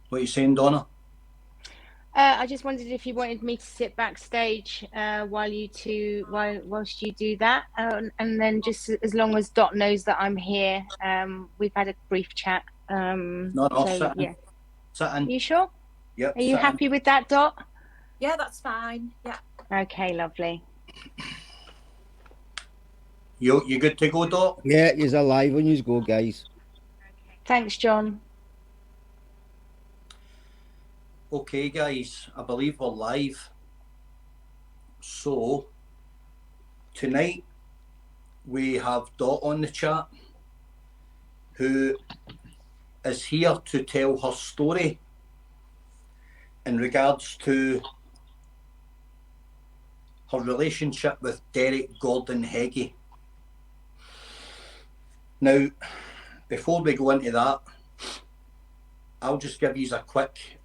What are you saying, Donna? I just wondered if you wanted me to sit backstage whilst you do that, and then just as long as Dot knows that I'm here. We've had a brief chat. No, So sit in. yeah, Sit in. you sure? Yep, Are you sit in. happy with that, Dot? Yeah, that's fine. Yeah. Okay, lovely. You good to go, Dot? Yeah, you're alive when you go, guys. Thanks, John. Okay, guys, I believe we're live. So, tonight we have Dot on the chat, who is here to tell her story in regards to her relationship with Derek Gordon Heggie. Now, before we go into that, I'll just give you a quick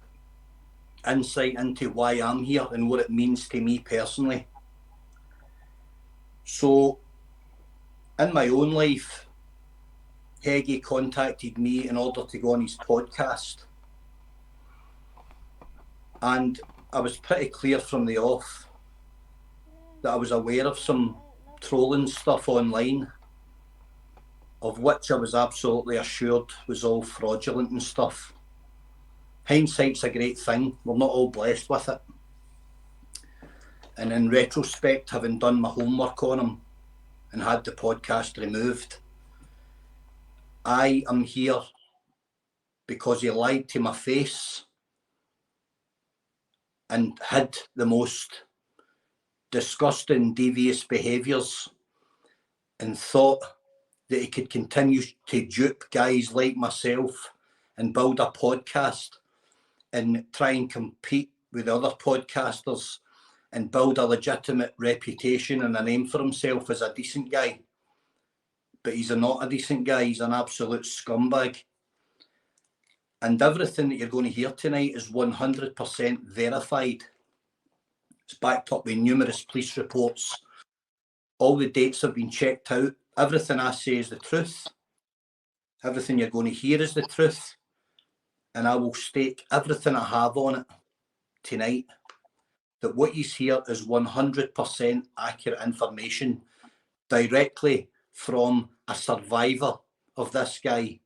insight into why I'm here and what it means to me personally. So, in my own life, Heggie contacted me in order to go on his podcast. And I was pretty clear from the off that I was aware of some trolling stuff online, of which I was absolutely assured was all fraudulent and stuff. Hindsight's a great thing. We're not all blessed with it. And in retrospect, having done my homework on him and had the podcast removed, I am here because he lied to my face and hid the most disgusting, devious behaviours, and thought that he could continue to dupe guys like myself and build a podcast and try and compete with other podcasters and build a legitimate reputation and a name for himself as a decent guy. But he's not a decent guy, he's an absolute scumbag. And everything that you're going to hear tonight is 100% verified. It's backed up with numerous police reports. All the dates have been checked out. Everything I say is the truth. Everything you're going to hear is the truth. And I will stake everything I have on it tonight, that what you hear is 100% accurate information directly from a survivor of this guy.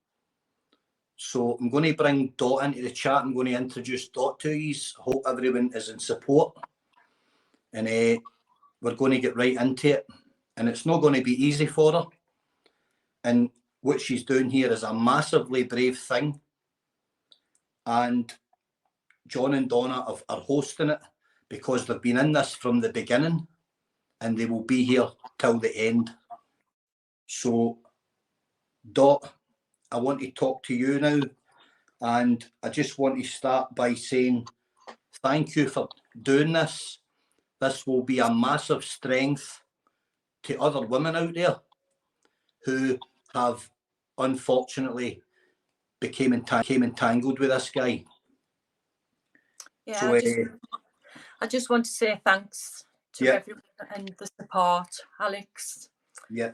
So I'm going to bring Dot into the chat. I'm going to introduce Dot to you. Hope everyone is in support. And we're going to get right into it. And it's not going to be easy for her. And what she's doing here is a massively brave thing. And John and Donna are hosting it because they've been in this from the beginning and they will be here till the end. So, Dot, I want to talk to you now, and I just want to start by saying thank you for doing this. This will be a massive strength to other women out there who have unfortunately became entangled with this guy. Yeah, So, I just want to say thanks to everyone and the support, Alex. Yeah.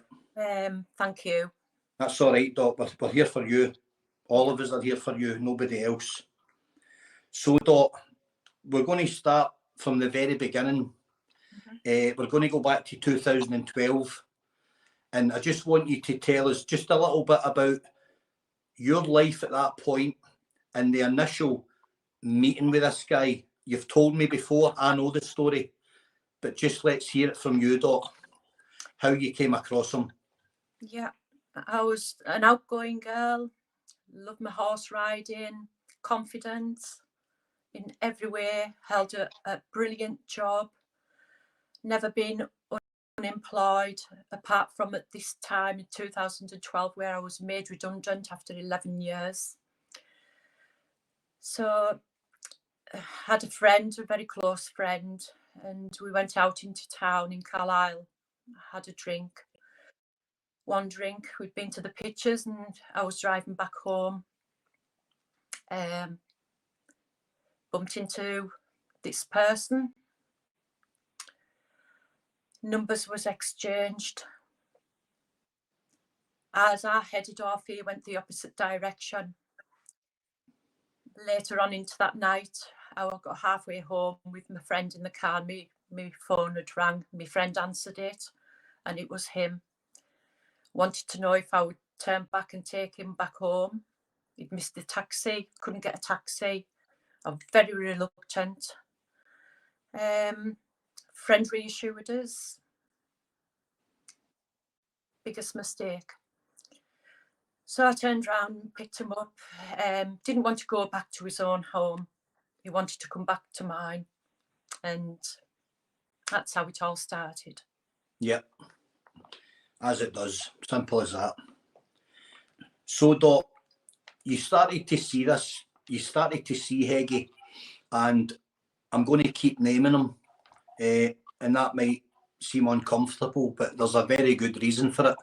Thank you. That's all right, Dot. We're here for you. All of us are here for you, nobody else. So, Dot, we're going to start from the very beginning. We're going to go back to 2012. And I just want you to tell us just a little bit about your life at that point and the initial meeting with this guy. You've told me before, I know the story, but just let's hear it from you, Dot, how you came across him. Yeah, I was an outgoing girl, loved my horse riding, confident in every way, held a brilliant job, never been unemployed, apart from at this time in 2012 where I was made redundant after 11 years. So I had a friend, a very close friend, and we went out into town in Carlisle, had a drink. One drink, we'd been to the pictures and I was driving back home. Bumped into this person. Numbers was exchanged. As I headed off, he went the opposite direction. later on into that night, I got halfway home with my friend in the car. My phone had rang. My friend answered it, and it was him. Wanted to know if I would turn back and take him back home. He'd missed the taxi, couldn't get a taxi. I'm very reluctant. Friend reassured us. Biggest mistake. So I turned around and picked him up. Didn't want to go back to his own home. He wanted to come back to mine. And that's how it all started. Yep. As it does. Simple as that. So, Dot, you started to see this. You started to see Heggie, and I'm going to keep naming him, and that might seem uncomfortable, but there's a very good reason for it.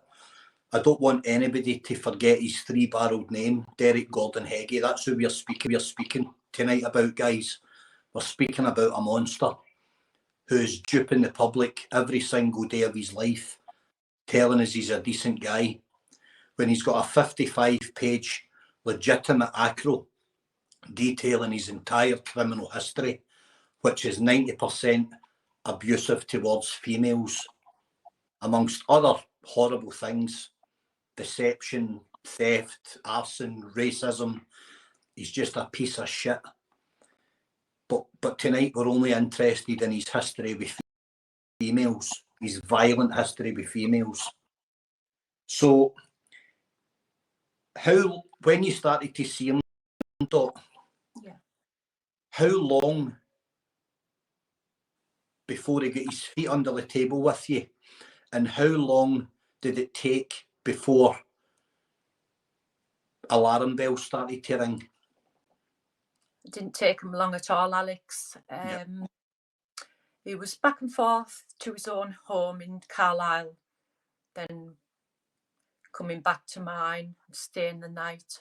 I don't want anybody to forget his three-barreled name, Derek Gordon Heggie. That's who we're speaking tonight about, guys. We're speaking about a monster who's duping the public every single day of his life, telling us he's a decent guy, when he's got a 55-page legitimate acro detailing his entire criminal history, which is 90% abusive towards females, amongst other horrible things: deception, theft, arson, racism. He's just a piece of shit. But tonight we're only interested in his history with females, his violent history with females. So, when you started to see him, Dot, yeah, how long before he got his feet under the table with you, and how long did it take before alarm bells started to ring? it didn't take him long at all, Alex. He was back and forth to his own home in Carlisle, then coming back to mine, staying the night.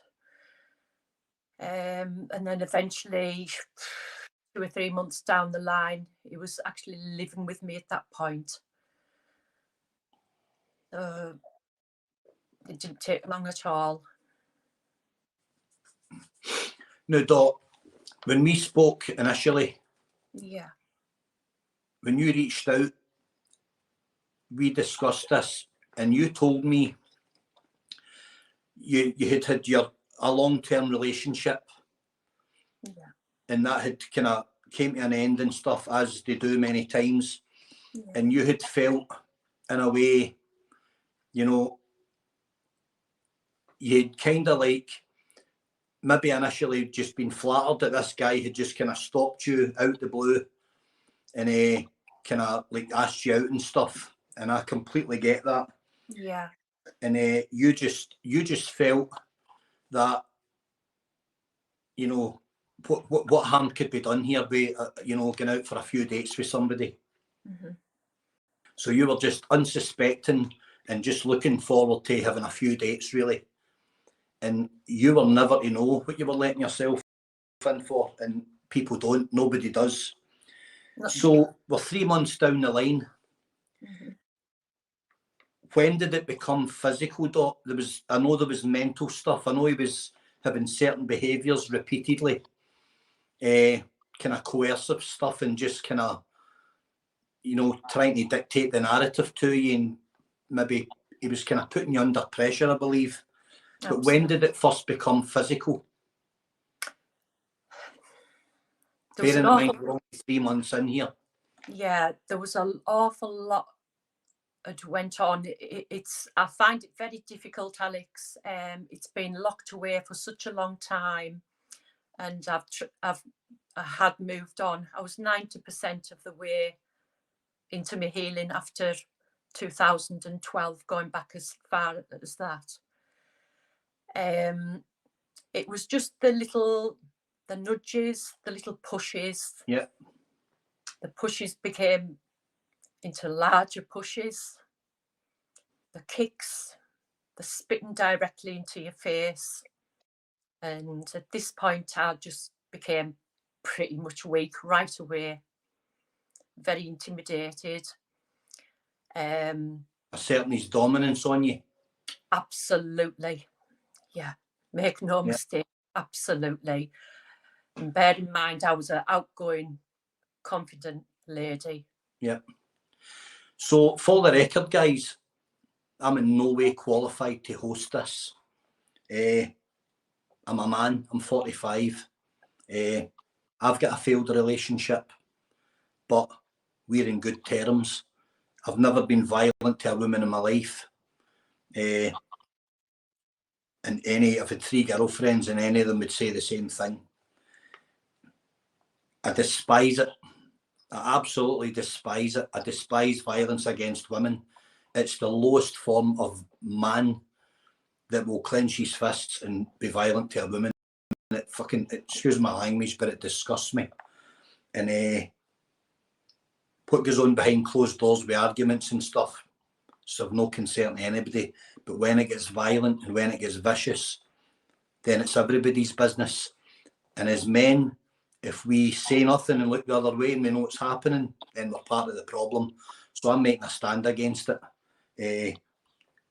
And then eventually, 2 or 3 months down the line, he was actually living with me at that point. It didn't take long at all. Now, Dot, when we spoke initially, yeah, when you reached out, we discussed this, and you told me you had a long-term relationship, yeah, and that had kind of came to an end and stuff, as they do many times. yeah. And you had felt, in a way, you know, you'd kind of like maybe initially just been flattered that this guy had just kind of stopped you out the blue and kind of like asked you out and stuff. And I completely get that. Yeah. And you just felt that, you know, what harm could be done here by, you know, going out for a few dates with somebody. Mm-hmm. So you were just unsuspecting and just looking forward to having a few dates, really. And you were never to know what you were letting yourself in for, and people don't, nobody does. So we're 3 months down the line. Mm-hmm. When did it become physical, Doc? I know there was mental stuff. I know he was having certain behaviours repeatedly, kind of coercive stuff, and just kind of, you know, trying to dictate the narrative to you, and maybe he was kind of putting you under pressure, I believe. But Absolutely. when did it first become physical? Bear in mind, we're only 3 months in here. Yeah, there was an awful lot that went on. I find it very difficult, Alex. It's been locked away for such a long time, and I had moved on. I was 90% of the way into my healing after 2012, going back as far as that. It was just the nudges, the little pushes. Yeah. The pushes became into larger pushes. The kicks, the spitting directly into your face. And at this point, I just became pretty much weak right away. Very intimidated. Asserting his dominance on you. Absolutely. Yeah. Make no mistake. Absolutely. And bear in mind, I was an outgoing, confident lady. Yeah. So for the record, guys, I'm in no way qualified to host this. I'm a man, I'm 45. I've got a failed relationship, but we're in good terms. I've never been violent to a woman in my life. And I've had 3 girlfriends, and any of them would say the same thing. I despise it. I absolutely despise it. I despise violence against women. It's the lowest form of man that will clench his fists and be violent to a woman. It fucking, excuse my language, but it disgusts me. And what goes on behind closed doors with arguments and stuff, so of no concern to anybody. But when it gets violent and when it gets vicious, then it's everybody's business. And as men, if we say nothing and look the other way and we know what's happening, then we're part of the problem. So I'm making a stand against it.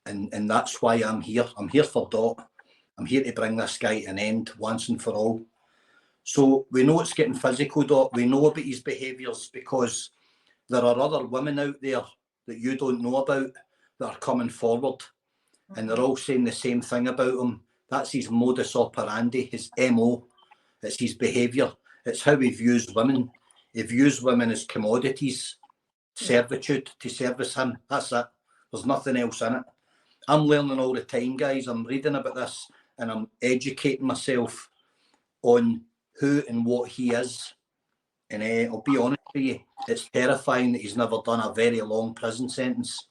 And that's why I'm here. I'm here for Dot. I'm here to bring this guy to an end once and for all. So we know it's getting physical, Dot. We know about his behaviours because there are other women out there that you don't know about that are coming forward, and they're all saying the same thing about him. That's his modus operandi, his MO. It's his behaviour. It's how he views women. He views women as commodities, servitude to service him. That's it. There's nothing else in it. I'm learning all the time, guys. I'm reading about this and I'm educating myself on who and what he is. And I'll be honest with you, it's terrifying that he's never done a very long prison sentence.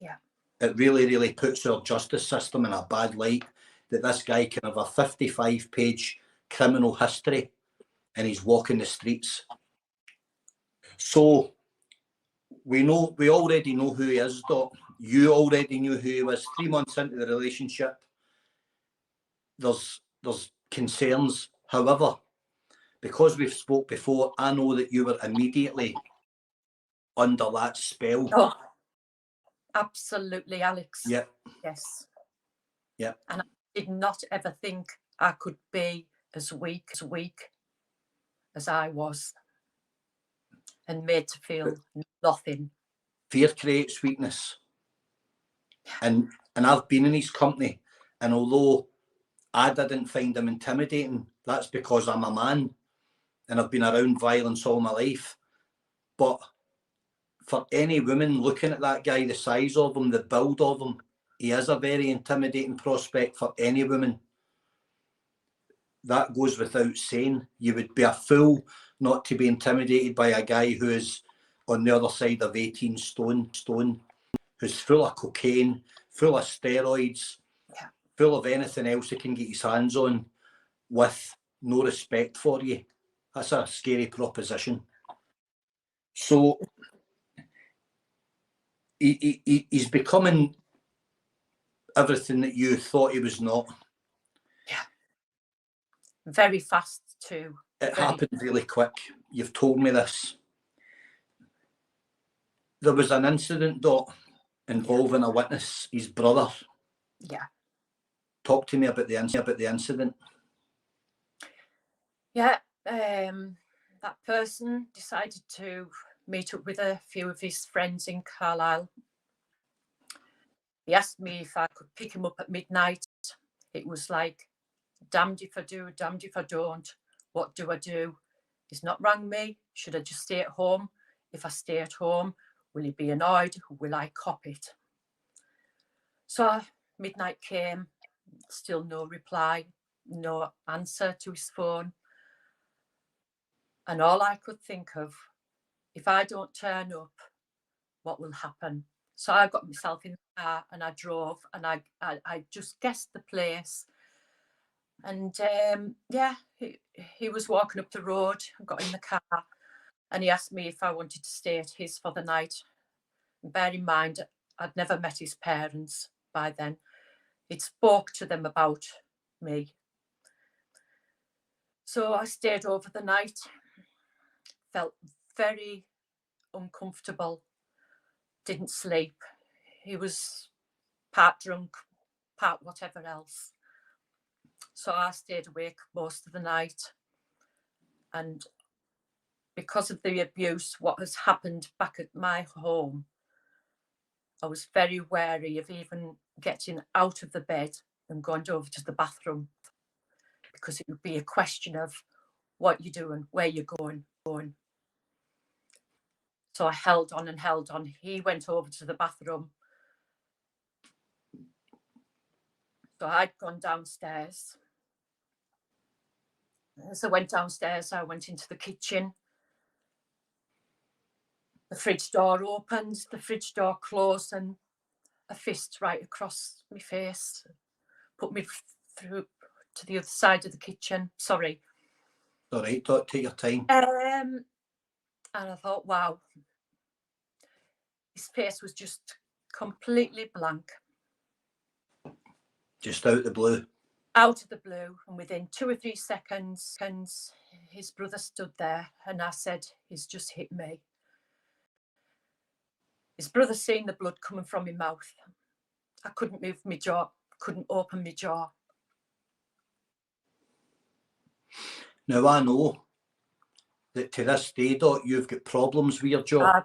Yeah. It really, really puts our justice system in a bad light, that this guy can have a 55-page criminal history and he's walking the streets. So we already know who he is, Doc. You already knew who he was 3 months into the relationship. There's concerns. However, because we've spoke before, I know that you were immediately under that spell. Oh, absolutely, Alex. Yeah. Yes. Yeah. And I did not ever think I could be as weak as I was and made to feel nothing. Fear creates weakness. And I've been in his company, and although I didn't find him intimidating, that's because I'm a man and I've been around violence all my life. But for any woman looking at that guy, the size of him, the build of him, he is a very intimidating prospect for any woman. That goes without saying. You would be a fool not to be intimidated by a guy who is on the other side of 18 stone, who's full of cocaine, full of steroids, full of anything else he can get his hands on, with no respect for you. That's a scary proposition. So he's becoming everything that you thought he was not. Yeah. Very fast too. It happened really quick. You've told me this. There was an incident, Dot, involving a witness, his brother. Yeah. Talk to me about the incident. Yeah. That person decided to meet up with a few of his friends in Carlisle. He asked me if I could pick him up at midnight. It was like, damned if I do, damned if I don't. What do I do? He's not rang me. Should I just stay at home? If I stay at home, will he be annoyed? Will I cop it? So midnight came, still no reply, no answer to his phone. And all I could think of, if I don't turn up, what will happen? So I got myself in the car and I drove, and I just guessed the place. And yeah, he was walking up the road. I got in the car and he asked me if I wanted to stay at his for the night. And bear in mind, I'd never met his parents by then. He'd spoke to them about me. So I stayed over the night, felt very uncomfortable, didn't sleep. He was part drunk, part whatever else. So I stayed awake most of the night. And because of the abuse, what has happened back at my home, I was very wary of even getting out of the bed and going over to the bathroom, because it would be a question of what you're doing, where you're going. So I held on and held on. He went over to the bathroom. So I'd gone downstairs. As I went downstairs, I went into the kitchen. The fridge door opened, the fridge door closed, and a fist right across my face put me through to the other side of the kitchen. Sorry. All right, take your time. And I thought, wow. His face was just completely blank. Just out the blue. Out of the blue, and within 2 or 3 seconds, his brother stood there, and I said, he's just hit me. His brother seen the blood coming from my mouth. I couldn't move my jaw, couldn't open my jaw. Now, I know that to this day, Dot, you've got problems with your jaw.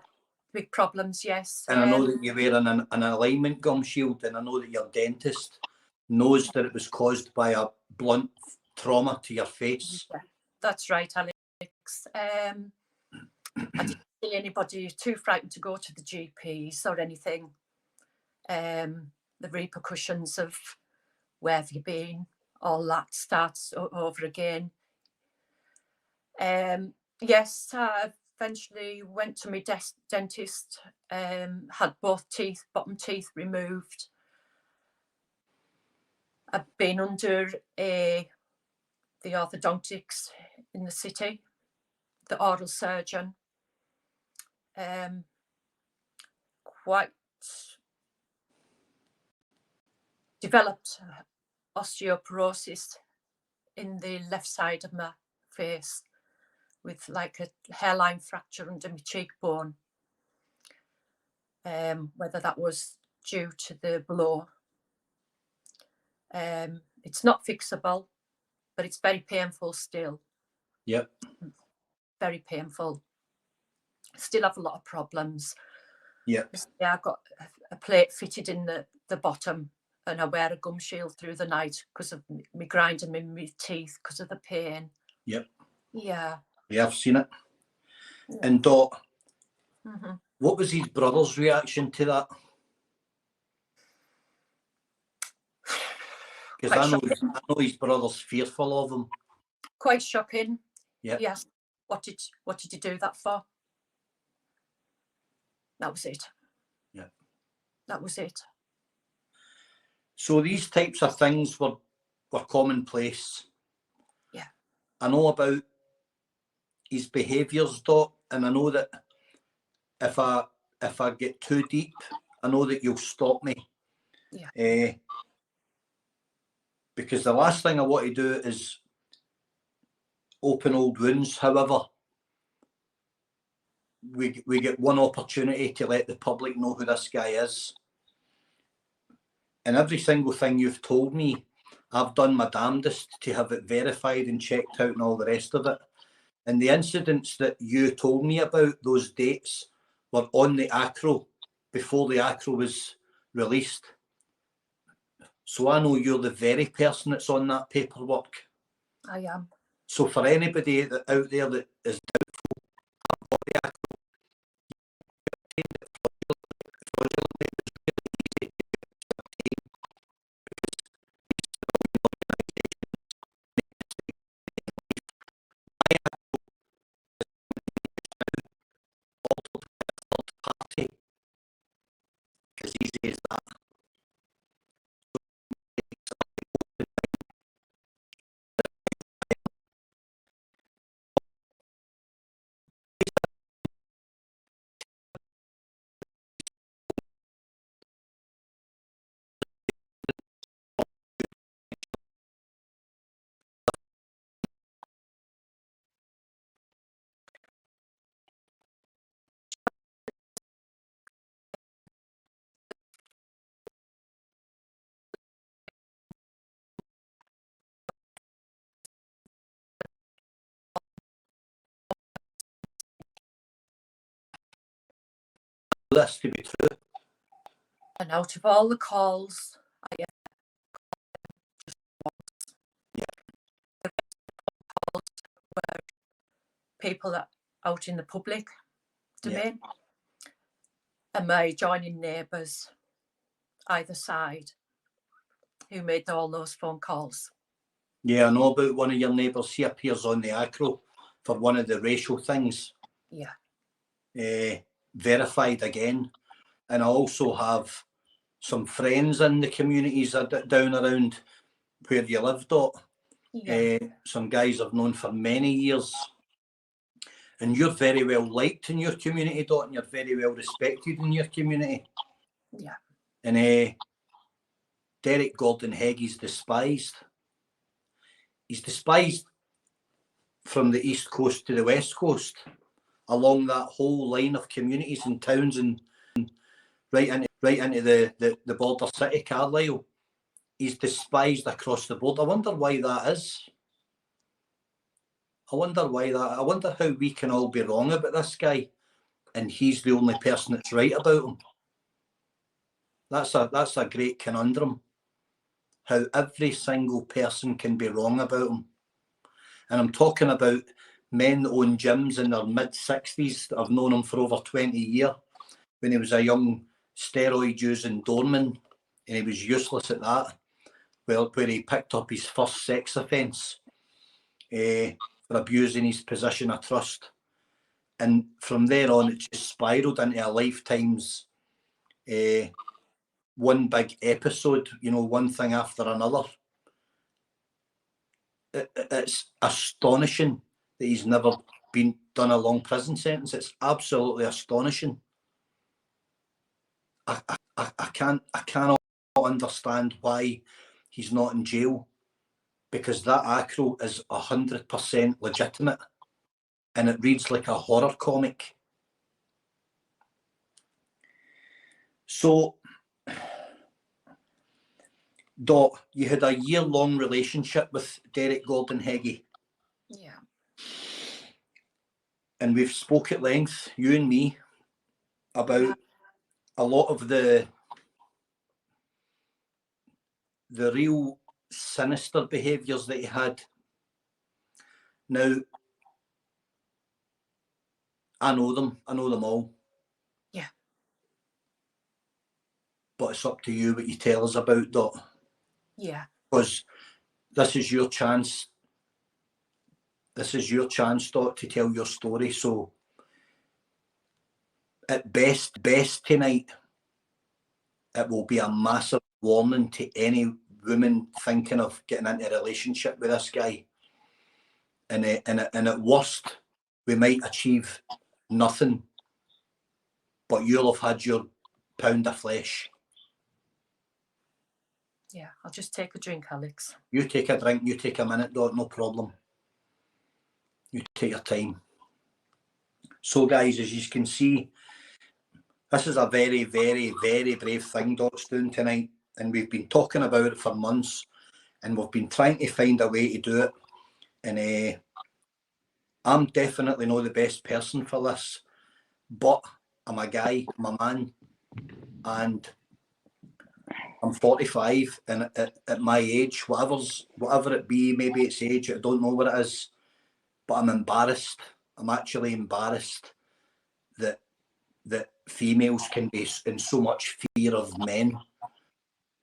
Big problems, yes. And I know that you wear an alignment gum shield, and I know that your dentist knows that it was caused by a blunt trauma to your face. Yeah, that's right, Alex. I didn't see anybody too frightened to go to the GPs or anything. The repercussions of where have you been, all that starts over again. Yes, I eventually went to my dentist, had both teeth, bottom teeth removed. I've been under the orthodontics in the city, the oral surgeon. Quite developed osteoporosis in the left side of my face, with like a hairline fracture under my cheekbone. Whether that was due to the blow. It's not fixable, but it's very painful still. Yep. Very painful. Still have a lot of problems. Yep. Yeah, I've got a plate fitted in the bottom, and I wear a gum shield through the night because of me grinding in my teeth because of the pain. Yep. Yeah. Yeah, I've seen it. Yeah. And Dot, what was his brother's reaction to that? Because I know his brother's fearful of him. Quite shocking. Yeah. Yes. What did you do that for? That was it. Yeah. That was it. So these types of things were commonplace. Yeah. I know about his behaviours, Dot, and I know that if I get too deep, I know that you'll stop me. Yeah. Because the last thing I want to do is open old wounds. However, we get one opportunity to let the public know who this guy is. And every single thing you've told me, I've done my damnedest to have it verified and checked out and all the rest of it. And the incidents that you told me about, those dates, were on the ACRO before the ACRO was released. So I know you're the very person that's on that paperwork. I am. So for anybody out there that is party, as easy as that. this to be true. And out of all the calls, I get just once. Yeah. The rest of the calls were people that out in the public domain, and my adjoining neighbours either side who made all those phone calls. Yeah, I know about one of your neighbours. He appears on the ACRO for one of the racial things. Yeah. Verified again. And I also have some friends in the communities down around where you live, Dot. Yeah. Some guys I've known for many years. And you're very well liked in your community, Dot, and you're very well respected in your community. Yeah. And Derek Gordon Heggie's despised. He's despised from the East Coast to the West Coast, along that whole line of communities and towns, and right into the border city, Carlisle. He's despised across the board. I wonder why that is. I wonder how we can all be wrong about this guy, and he's the only person that's right about him. That's a great conundrum. How every single person can be wrong about him. And I'm talking about men that own gyms in their mid-60s. I've known him for over 20 years. When he was a young steroid-using doorman, and he was useless at that, well, where he picked up his first sex offence for abusing his position of trust. And from there on, it just spiralled into a lifetime's one big episode, you know, one thing after another. It's astonishing that he's never been done a long prison sentence. It's absolutely astonishing. I cannot understand why he's not in jail, because that ACRO is 100% legitimate, and it reads like a horror comic. So, Dot, you had a year-long relationship with Derek Gordon Heggie. Yeah. And we've spoke at length, you and me, about a lot of the real sinister behaviours that he had. Now, I know them all. Yeah. But it's up to you what you tell us about, Dot. Yeah. Because this is your chance. This is your chance, Dot, to tell your story. So, at best tonight, it will be a massive warning to any woman thinking of getting into a relationship with this guy. And at worst, we might achieve nothing, but you'll have had your pound of flesh. Yeah, I'll just take a drink, Alex. You take a drink, you take a minute, Dot, no problem. You take your time. So, guys, as you can see, this is a very, very, very brave thing Dot's doing tonight. And we've been talking about it for months, and we've been trying to find a way to do it. And I'm definitely not the best person for this, but I'm a guy, I'm a man, and I'm 45, and at my age, whatever it be, maybe it's age, I don't know what it is, but I'm embarrassed. I'm actually embarrassed that females can be in so much fear of men,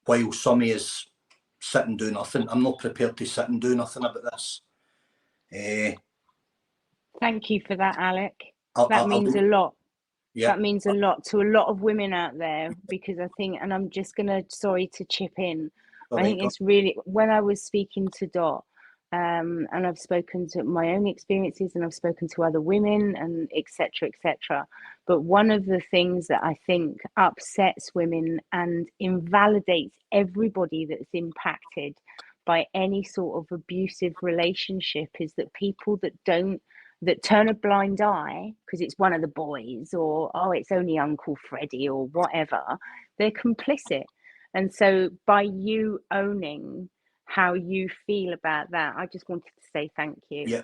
while some is sit and do nothing. I'm not prepared to sit and do nothing about this. Thank you for that, Alec. That means a lot. Yeah. That means a lot to a lot of women out there, because I think, and I'm just going to, sorry to chip in, I think it's really, when I was speaking to Dot, and I've spoken to my own experiences, and I've spoken to other women, and etc. etc. But one of the things that I think upsets women and invalidates everybody that's impacted by any sort of abusive relationship is that people that turn a blind eye because it's one of the boys, or oh, it's only Uncle Freddie or whatever, they're complicit. And so by you owning how you feel about that, I just wanted to say thank you.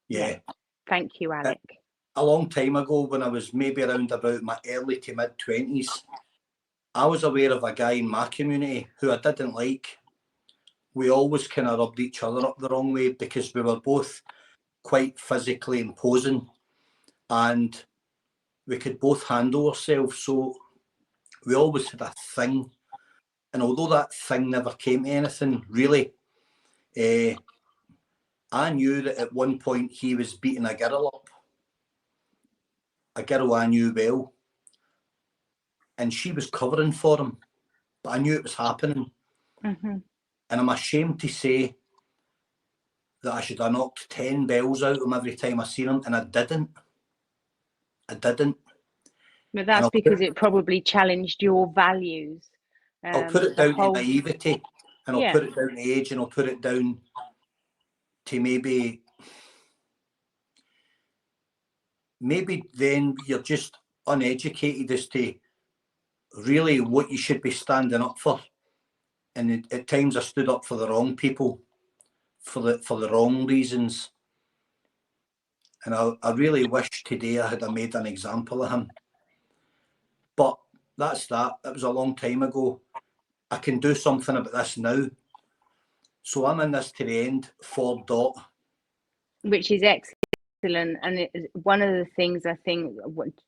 Yeah. Thank you, Alec. a long time ago, when I was maybe around about my early to mid-20s, I was aware of a guy in my community who I didn't like. We always kind of rubbed each other up the wrong way because we were both quite physically imposing and we could both handle ourselves. So we always had a thing. And although that thing never came to anything, really, I knew that at one point he was beating a girl up. A girl I knew well. And she was covering for him. But I knew it was happening. Mm-hmm. And I'm ashamed to say that I should have knocked 10 bells out of him every time I seen him, and I didn't. But that's because it probably challenged your values. I'll put it down to naivety, and I'll put it down to age, and I'll put it down to maybe then you're just uneducated as to really what you should be standing up for. And at times I stood up for the wrong people, for the wrong reasons. And I really wish today I had made an example of him. But that's that. It was a long time ago. I can do something about this now. So I'm in this to the end for Dot. Which is excellent. And one of the things I think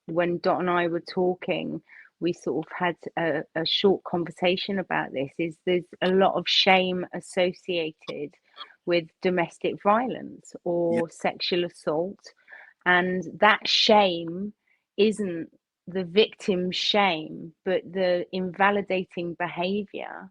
when Dot and I were talking, we sort of had a short conversation about this, is there's a lot of shame associated with domestic violence or sexual assault. And that shame isn't the victim's shame, but the invalidating behavior,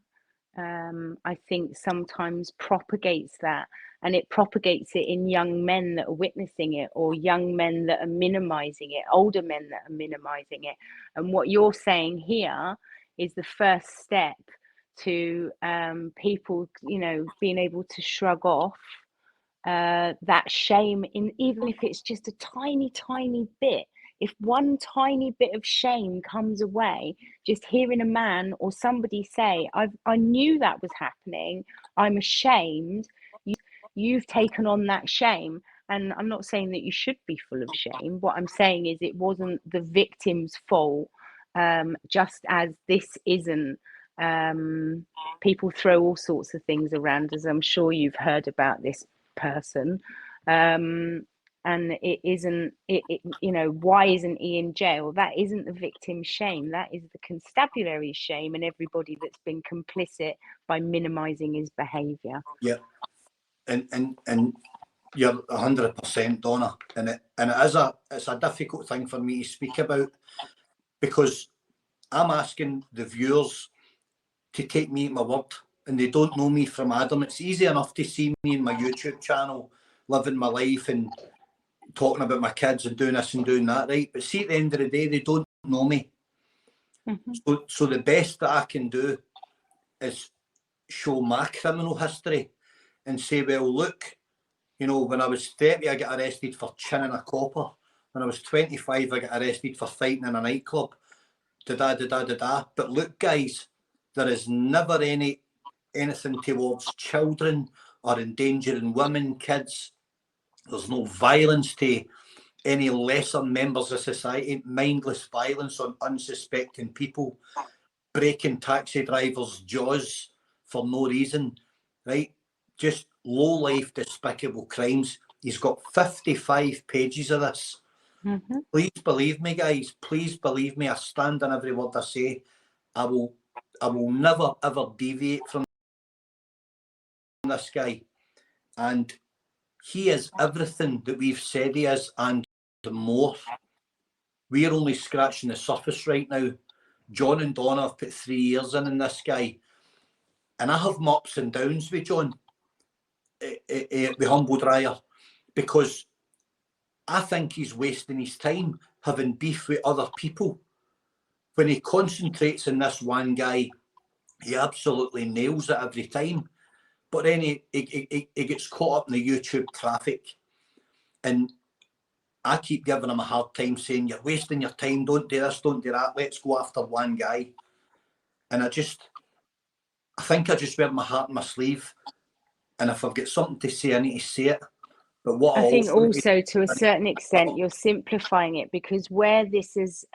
I think sometimes propagates that. And it propagates it in young men that are witnessing it, or young men that are minimizing it, older men that are minimizing it. And what you're saying here is the first step to people, you know, being able to shrug off that shame, even if it's just a tiny bit. If one tiny bit of shame comes away, just hearing a man or somebody say, I knew that was happening, I'm ashamed, you've taken on that shame. And I'm not saying that you should be full of shame. What I'm saying is it wasn't the victim's fault, just as this isn't. People throw all sorts of things around, as I'm sure you've heard about this person. And it isn't, you know, why isn't he in jail? That isn't the victim's shame. That is the constabulary's shame and everybody that's been complicit by minimizing his behavior. Yeah. And you're 100%, Donna. And it's a difficult thing for me to speak about, because I'm asking the viewers to take me at my word, and they don't know me from Adam. It's easy enough to see me in my YouTube channel, living my life and talking about my kids and doing this and doing that, right? But see, at the end of the day, they don't know me. Mm-hmm. So the best that I can do is show my criminal history and say, well, look, you know, when I was 30, I got arrested for chinning a copper. When I was 25, I got arrested for fighting in a nightclub. But look, guys, there is never anything towards children or endangering women, kids. There's no violence to any lesser members of society, mindless violence on unsuspecting people, breaking taxi drivers' jaws for no reason, right? Just low-life, despicable crimes. He's got 55 pages of this. Mm-hmm. Please believe me, guys. Please believe me. I stand on every word I say. I will never, ever deviate from this guy. And he is everything that we've said he is and more. We're only scratching the surface right now. John and Donna have put 3 years in this guy. And I have my ups and downs with John, the humble dryer, because I think he's wasting his time having beef with other people. When he concentrates on this one guy, he absolutely nails it every time. But then he gets caught up in the YouTube traffic. And I keep giving him a hard time, saying, you're wasting your time, don't do this, don't do that, let's go after one guy. And I think I just wear my heart on my sleeve. And if I've got something to say, I need to say it. But what I think also also to a certain extent you're simplifying it, because where this has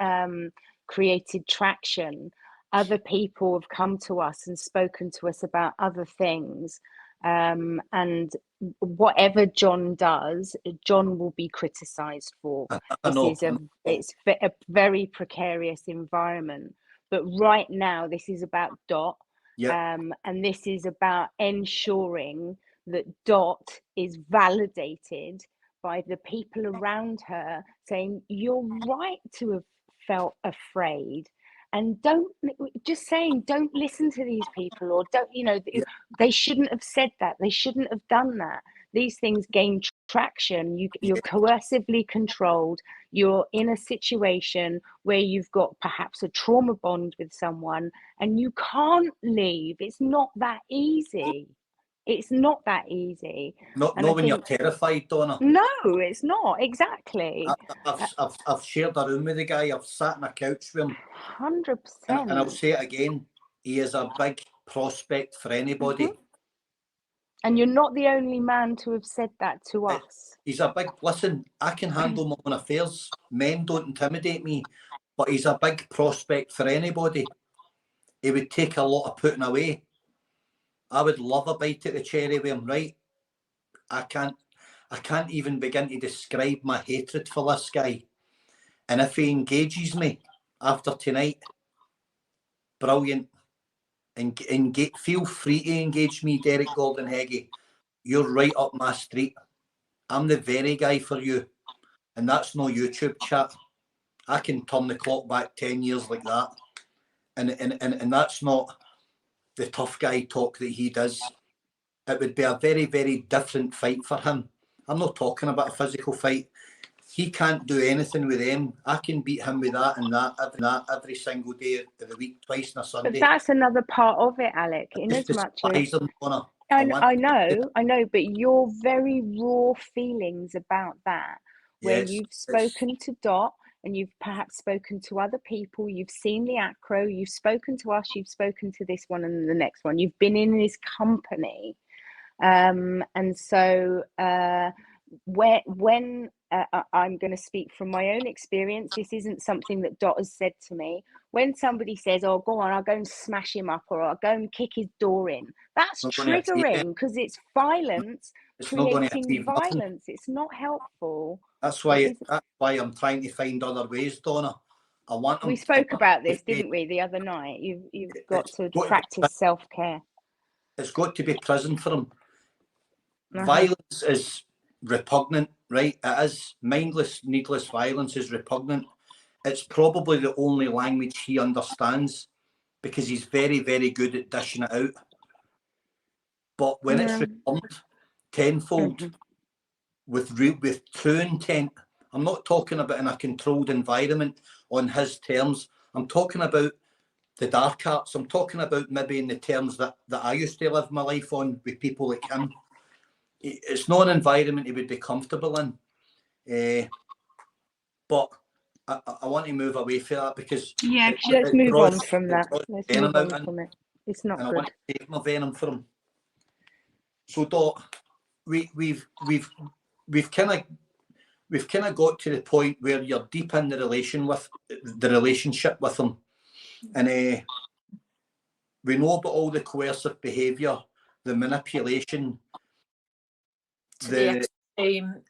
created traction, other people have come to us and spoken to us about other things, and whatever John does, John will be criticised for. I This know, is a very precarious environment, but right now this is about Dot, yeah, and this is about ensuring that Dot is validated by the people around her, saying you're right to have felt afraid, and don't listen to these people, or don't, yeah, they shouldn't have said that, they shouldn't have done that. These things gain traction. You're coercively controlled. You're in a situation where you've got perhaps a trauma bond with someone and you can't leave. It's not that easy. It's not that easy. not And I when you're think, terrified, Donna. no, it's not, exactly. I've shared a room with the guy. I've sat on a couch with him, 100%. and I'll say it again. He is a big prospect for anybody. And you're not the only man to have said that to us. He's a big, listen, I can handle my own affairs. Men don't intimidate me, but he's a big prospect for anybody. He would take a lot of putting away. I would love a bite at the cherry with him, right? I can't even begin to describe my hatred for this guy. And if he engages me after tonight, brilliant. And feel free to engage me, Derek Gordon Heggie. You're right up my street. I'm the very guy for you. And that's no YouTube chat. I can turn the clock back 10 years like that. And that's not the tough guy talk that he does. It would be a very, very different fight for him. I'm not talking about a physical fight. He can't do anything with them. I can beat him with that and that every single day of the week, twice on a Sunday. But that's another part of it, Alec. In as much as I know, but your very raw feelings about that, where you've spoken to Dot and you've perhaps spoken to other people, you've seen the acro, you've spoken to us, you've spoken to this one and the next one, you've been in his company, and so when I'm going to speak from my own experience, this isn't something that Dot has said to me. When somebody says, oh, go on, I'll go and smash him up, or I'll go and kick his door in, that's triggering, because it's violence, creating violence. It's not helpful. That's why I'm trying to find other ways, Donna. I want him. We spoke about this, didn't we, the other night? You've got to practice self-care. It's got to be prison for him. Violence is repugnant, right? It is. Mindless, needless violence is repugnant. It's probably the only language he understands, because he's very, very good at dishing it out. But when it's returned tenfold, with true intent, I'm not talking about in a controlled environment on his terms. I'm talking about the dark arts. I'm talking about maybe in the terms that I used to live my life on with people like him. It's not an environment he would be comfortable in. But I want to move away from that, because let's move on from that. Let's move on from it. It's not good. I want to take my venom from him. So, Dot, we've kind of got to the point where you're deep in the relationship with him, and we know about all the coercive behaviour, the manipulation, the extreme,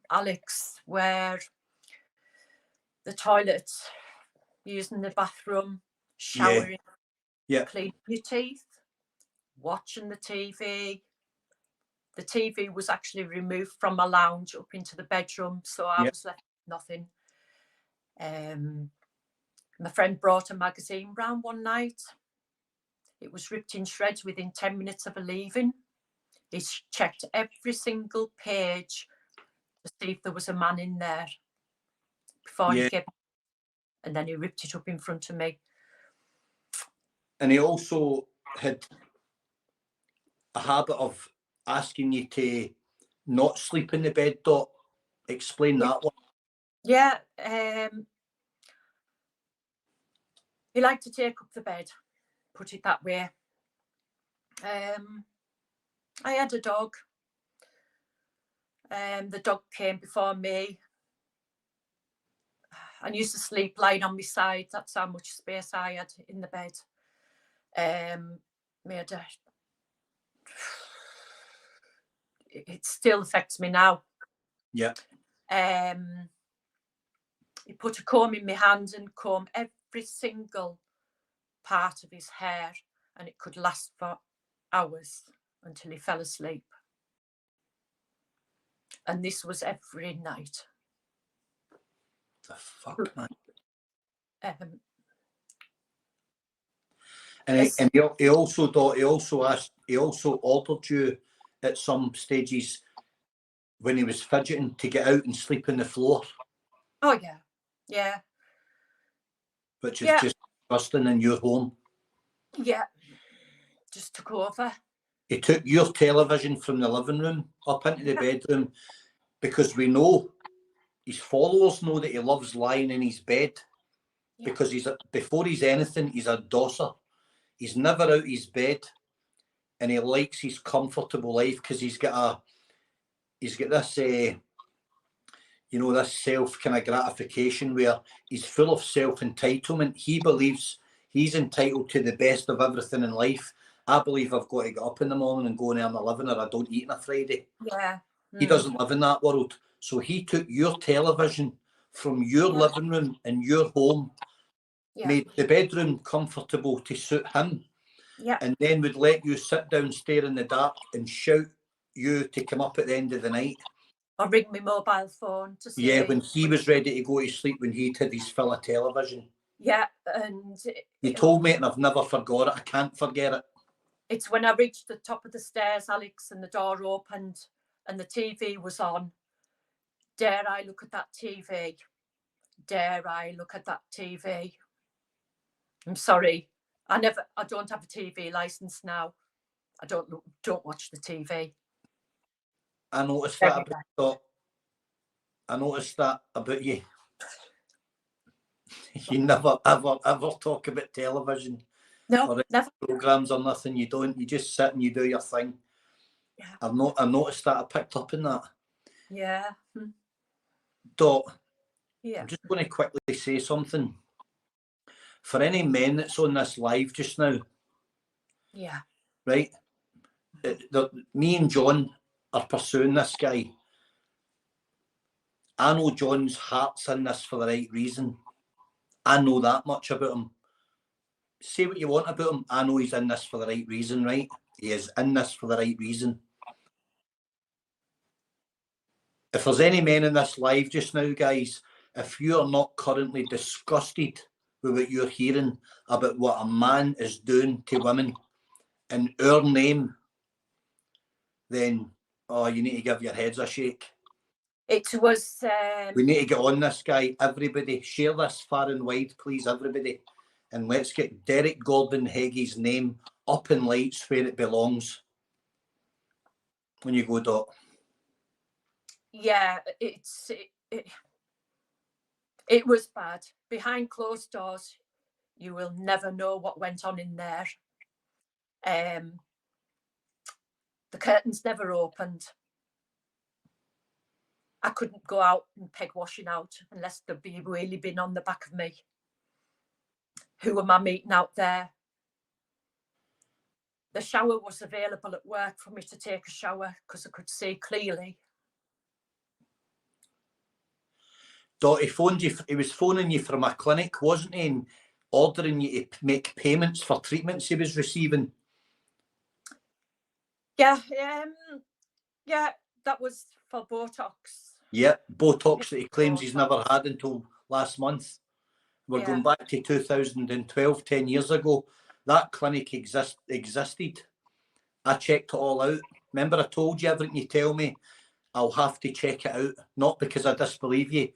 Alex, where the toilet, using the bathroom, showering, cleaning your teeth, watching the TV. The TV was actually removed from my lounge up into the bedroom, so I was left with nothing. My friend brought a magazine round one night. It was ripped in shreds within 10 minutes of her leaving. He checked every single page to see if there was a man in there before he gave it, and then he ripped it up in front of me. And he also had a habit of asking you to not sleep in the bed, Dot. Explain that one. Yeah. He liked to take up the bed, put it that way. I had a dog. The dog came before me. I used to sleep lying on my side. That's how much space I had in the bed. It still affects me now. Yeah. He put a comb in my hand and combed every single part of his hair, and it could last for hours until he fell asleep. And this was every night. The fuck, man. And he also ordered you at some stages when he was fidgeting to get out and sleep on the floor. Oh yeah, yeah. Which is just disgusting in your home. Yeah, just took over. He took your television from the living room up into the bedroom, because we know, his followers know, that he loves lying in his bed, because before he's anything, he's a dosser. He's never out his bed, and he likes his comfortable life because he's got this, this self kind of gratification where he's full of self-entitlement. He believes he's entitled to the best of everything in life. I believe I've got to get up in the morning and go and earn a living, or I don't eat on a Friday. Yeah. He doesn't live in that world. So he took your television from your living room in your home, made the bedroom comfortable to suit him, and then would let you sit downstairs in the dark and shout you to come up at the end of the night. Or ring my mobile phone to say. Yeah, when he was ready to go to sleep, when he'd had his fill of television. Yeah, and... He told me, and I've never forgot it. I can't forget it. It's when I reached the top of the stairs, Alex, and the door opened and the TV was on. Dare I look at that TV? Dare I look at that TV? I'm sorry. I don't have a TV license now. I don't watch the TV. I noticed that about you. You never, ever talk about television. No, or never. Programs or nothing. You don't. You just sit and you do your thing. Yeah. I noticed that. I picked up in that. Yeah. Dot. Yeah. I'm just going to quickly say something. For any men that's on this live just now. Yeah. Right. Me and John are pursuing this guy. I know John's heart's in this for the right reason. I know that much about him. Say what you want about him. I know he's in this for the right reason, right? He is in this for the right reason. If there's any men in this live just now, guys, if you are not currently disgusted with what you're hearing about what a man is doing to women in our name, then, you need to give your heads a shake. It was... We need to get on this guy. Everybody, share this far and wide, please, everybody. And let's get Derek Gordon Heggie's name up in lights where it belongs. When you go, Dot. Yeah, it was bad. Behind closed doors, you will never know what went on in there. The curtains never opened. I couldn't go out and peg washing out unless there'd be really been on the back of me. Who am I meeting out there? The shower was available at work for me to take a shower because I could see clearly. Dot, he was phoning you from a clinic, wasn't he? And ordering you to make payments for treatments he was receiving. Yeah, that was for Botox. Yeah, Botox that he claims he's never had until last month. We're going back to 2012, 10 years ago. That clinic existed. I checked it all out. Remember, I told you everything you tell me, I'll have to check it out. Not because I disbelieve you,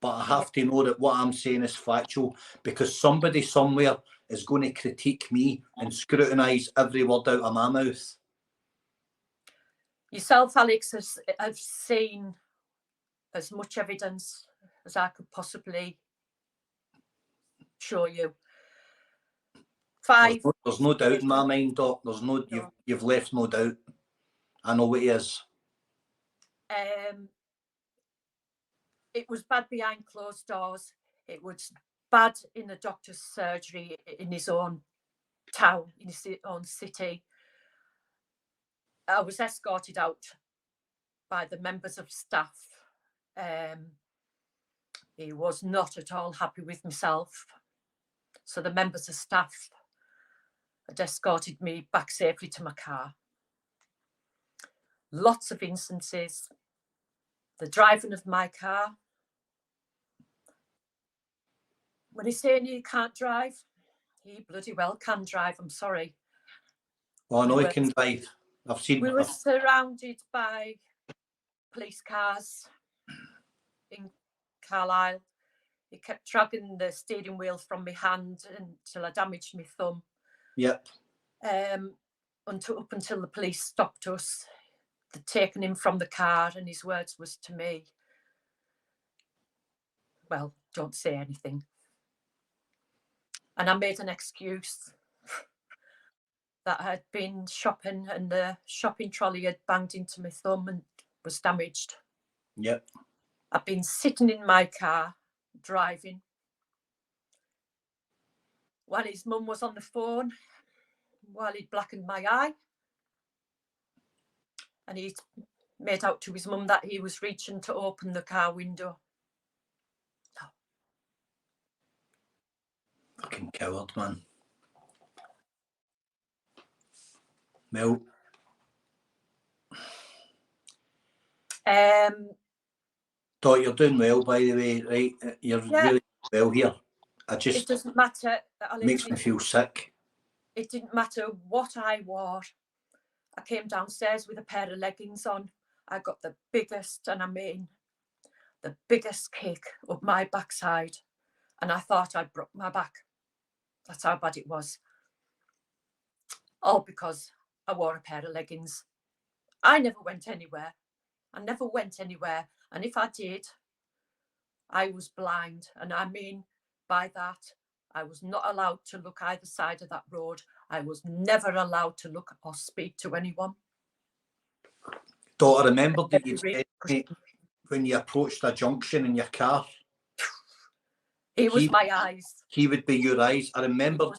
but I have to know that what I'm saying is factual, because somebody somewhere is going to critique me and scrutinise every word out of my mouth. Yourself, Alex, has seen as much evidence as I could possibly show you. There's no doubt in my mind, Doc. There's no. You've left no doubt. I know what he is. It was bad behind closed doors. It was bad in the doctor's surgery in his own town, in his own city. I was escorted out by the members of staff. He was not at all happy with himself. So the members of staff had escorted me back safely to my car. Lots of instances. The driving of my car. When he's saying he can't drive, he bloody well can drive, I'm sorry. Well, I know he can drive. I've seen. We were surrounded by police cars in Carlisle. He kept dragging the steering wheel from my hand until I damaged my thumb. Yep. Up until the police stopped us. They'd taken him from the car, and his words was to me, well, don't say anything. And I made an excuse that I had been shopping and the shopping trolley had banged into my thumb and was damaged. Yep. I've been sitting in my car, driving, while his mum was on the phone, while he'd blackened my eye. And he'd made out to his mum that he was reaching to open the car window. No. Fucking coward, man. Well. Dot, you're doing well, by the way, right? You're really well here. It doesn't matter. Makes me feel sick. It didn't matter what I wore. I came downstairs with a pair of leggings on. I got the biggest, and I mean the biggest kick up my backside. And I thought I'd broke my back. That's how bad it was. All because I wore a pair of leggings. I never went anywhere. And if I did, I was blind. And I mean by that, I was not allowed to look either side of that road. I was never allowed to look or speak to anyone. Daughter, remember that you said to me when you approached a junction in your car? He was my eyes. He would be your eyes. I remember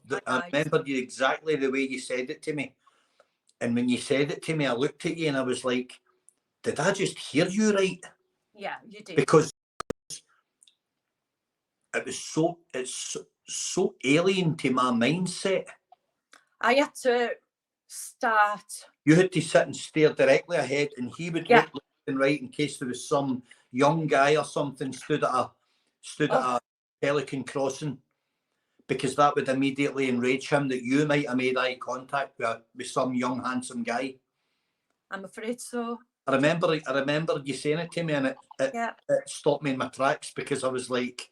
you exactly the way you said it to me. And when you said it to me, I looked at you and I was like, did I just hear you right? Yeah, you did. Because it's so alien to my mindset. I had to start. You had to sit and stare directly ahead, and he would look left and right in case there was some young guy or something stood at a pelican crossing, because that would immediately enrage him that you might have made eye contact with some young handsome guy. I'm afraid so. I remember you saying it to me, and it stopped me in my tracks, because I was like,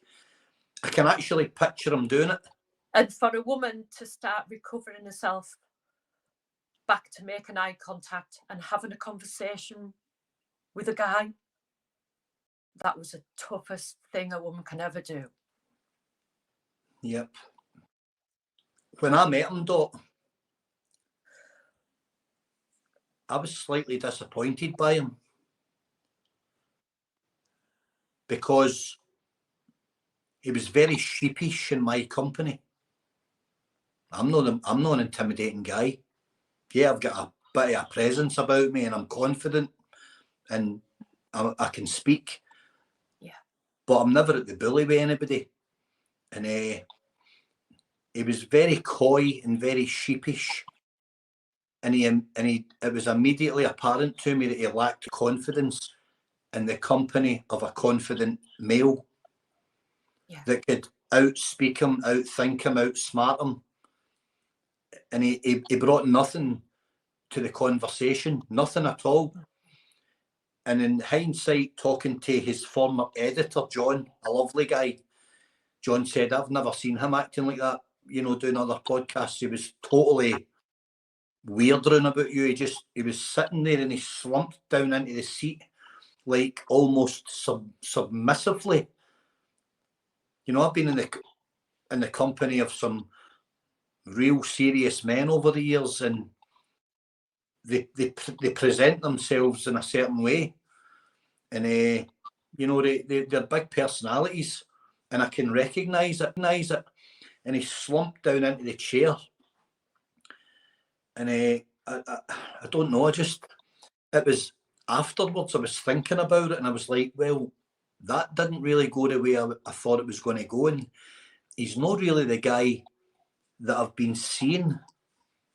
I can actually picture him doing it. And for a woman to start recovering herself back to making eye contact and having a conversation with a guy, that was the toughest thing a woman can ever do. Yep. When I met him, Dot, I was slightly disappointed by him, because he was very sheepish in my company. I'm not an intimidating guy. Yeah, I've got a bit of a presence about me, and I'm confident, and I can speak. Yeah. But I'm never at the bully with anybody. And he was very coy and very sheepish. And it was immediately apparent to me that he lacked confidence in the company of a confident male that could outspeak him, outthink him, outsmart him. And he brought nothing to the conversation, nothing at all. And in hindsight, talking to his former editor, John, a lovely guy, John said, I've never seen him acting like that, doing other podcasts. He was totally weirding about you. He was sitting there and he slumped down into the seat, like almost submissively. I've been in the company of some real serious men over the years, and they present themselves in a certain way, and you know, they're big personalities, and I can recognise it. And he slumped down into the chair, and I don't know. It was afterwards. I was thinking about it, and I was like, well, that didn't really go the way I thought it was going to go, and he's not really the guy that I've been seeing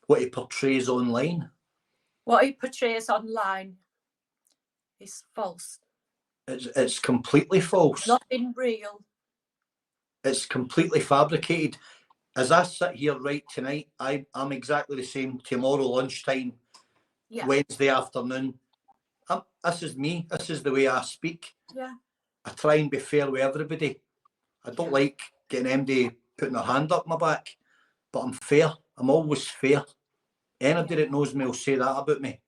what he portrays online. What he portrays online is false. It's completely false. Nothing real. It's completely fabricated. As I sit here right tonight, I'm exactly the same tomorrow lunchtime, Wednesday afternoon. This is me. This is the way I speak. Yeah. I try and be fair with everybody. I don't like getting MD putting their hand up my back, but I'm fair. I'm always fair. Anybody that knows me will say that about me.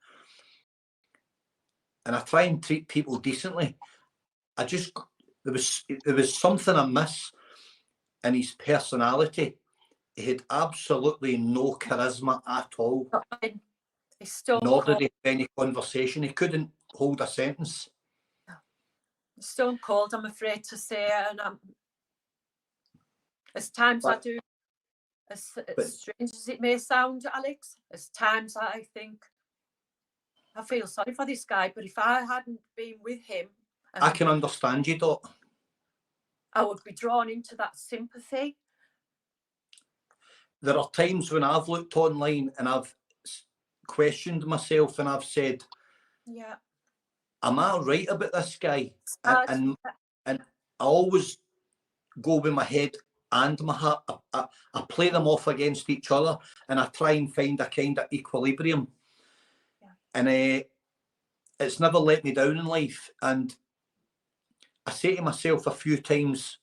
And I try and treat people decently. There was something amiss in his personality. He had absolutely no charisma at all. Nor did he have any conversation. He couldn't hold a sentence. Stone cold, I'm afraid to say, and as times I do, as strange as it may sound, Alex, as times I think I feel sorry for this guy, but if I hadn't been with him, I can understand you, Dot. I would be drawn into that sympathy. There are times when I've looked online and I've questioned myself and I've said, yeah, am I right about this guy? And I always go with my head and my heart. I play them off against each other, and I try and find a kind of equilibrium. Yeah. And it's never let me down in life. And I say to myself a few times,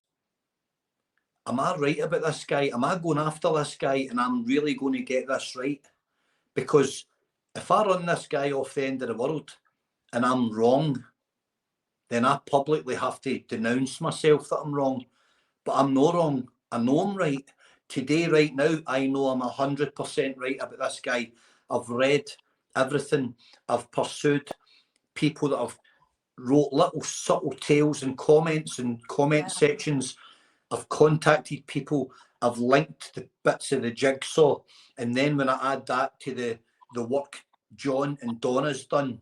am I right about this guy? Am I going after this guy and I'm really going to get this right? Because if I run this guy off the end of the world and I'm wrong, then I publicly have to denounce myself that I'm wrong. But I'm not wrong. I know I'm right. Today, right now, I know I'm 100% right about this guy. I've read everything. I've pursued people that have wrote little subtle tales and comments and comment sections. I've contacted people. I've linked the bits of the jigsaw. And then when I add that to the work John and Donna's done,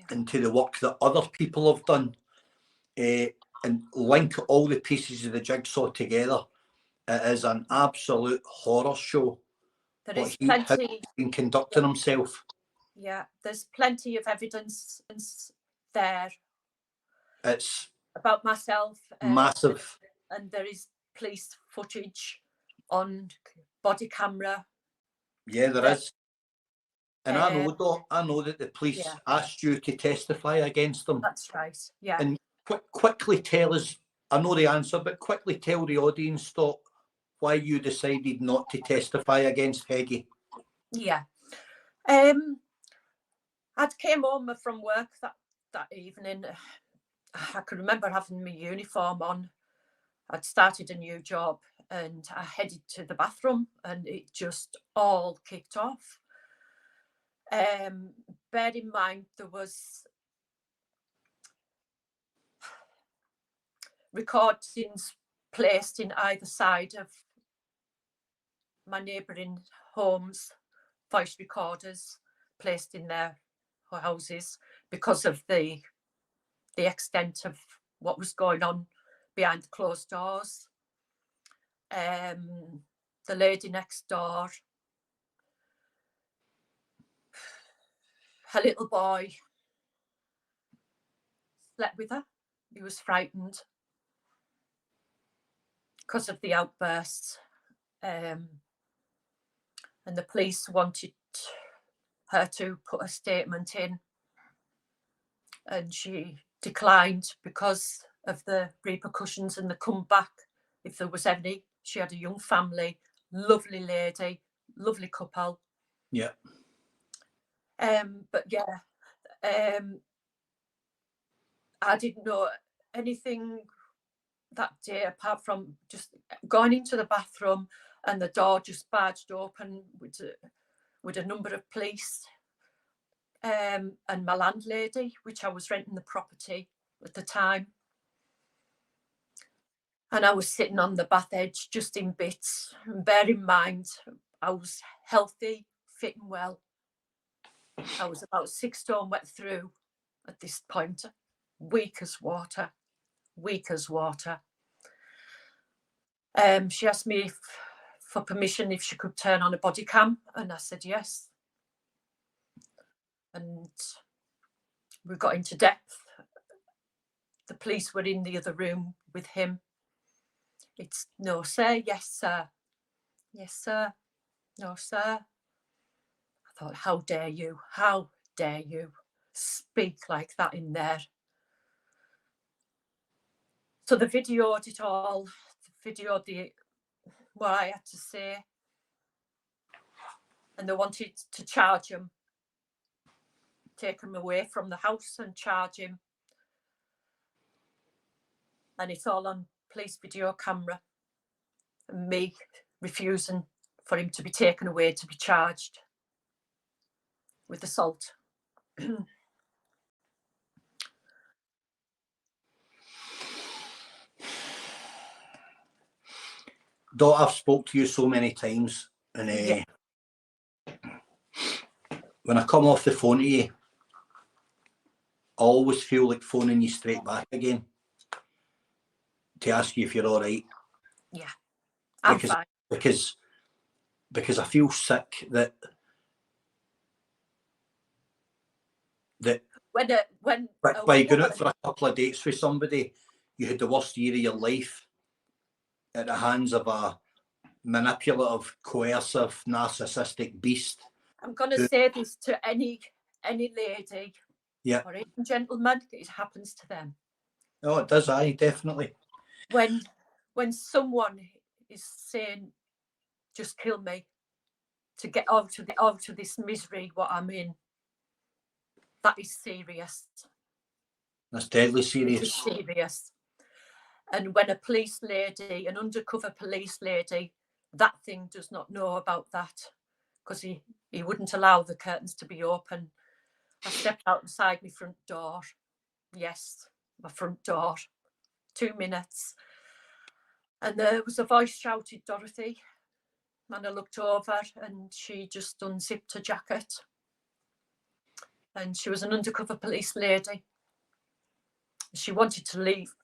and to the work that other people have done, and link all the pieces of the jigsaw together, it is an absolute horror show. There is plenty in conducting himself. Yeah, there's plenty of evidence there. It's about myself. Massive. And there is police footage on body camera. Yeah, there is. And I know that the police asked you to testify against them. That's right. Yeah. And quickly tell us, I know the answer, but quickly tell the audience, Stop, why you decided not to testify against Heggie. Yeah. I'd came home from work that evening. I can remember having my uniform on. I'd started a new job and I headed to the bathroom and it just all kicked off. Bear in mind, there was recordings placed in either side of my neighbouring homes, voice recorders placed in their houses because of the extent of what was going on behind the closed doors. The lady next door, her little boy slept with her. He was frightened because of the outbursts. And the police wanted her to put a statement in, and she declined because of the repercussions and the comeback, if there was any. She had a young family, lovely lady, lovely couple. Yeah. But yeah, I didn't know anything that day apart from just going into the bathroom and the door just barged open with a number of police, and my landlady, which I was renting the property at the time. And I was sitting on the bath edge just in bits. And bear in mind, I was healthy, fit and well. I was about 6 stone wet through at this point, weak as water, weak as water. She asked me for permission if she could turn on a body cam, and I said yes. And we got into depth. The police were in the other room with him. It's no, sir, yes, sir. Yes, sir. No, sir. I thought, how dare you? How dare you speak like that in there? So they videoed it all, videoed what I had to say. And they wanted to charge him, take him away from the house and charge him. And it's all on police video camera. And me refusing for him to be taken away to be charged with assault. Dot, I've spoke to you so many times, and Yeah. when I come off the phone to you, I always feel like phoning you straight back again to ask you if you're all right. Yeah, I'm because, fine. Because I feel sick that by going out for a couple of dates with somebody, you had the worst year of your life at the hands of a manipulative, coercive, narcissistic beast. I'm going to say this to any lady, yeah, or even gentleman, it happens to them. Oh, it does, aye, definitely. When someone is saying, just kill me to get out of this misery what I'm in, that is serious. That's deadly serious. It is serious. And when a police lady, an undercover police lady, that thing does not know about that, because he wouldn't allow the curtains to be open. I stepped outside my front door. Yes, my front door. 2 minutes. And there was a voice shouted, Dorothy. And I looked over and she just unzipped her jacket. And she was an undercover police lady. She wanted to leave,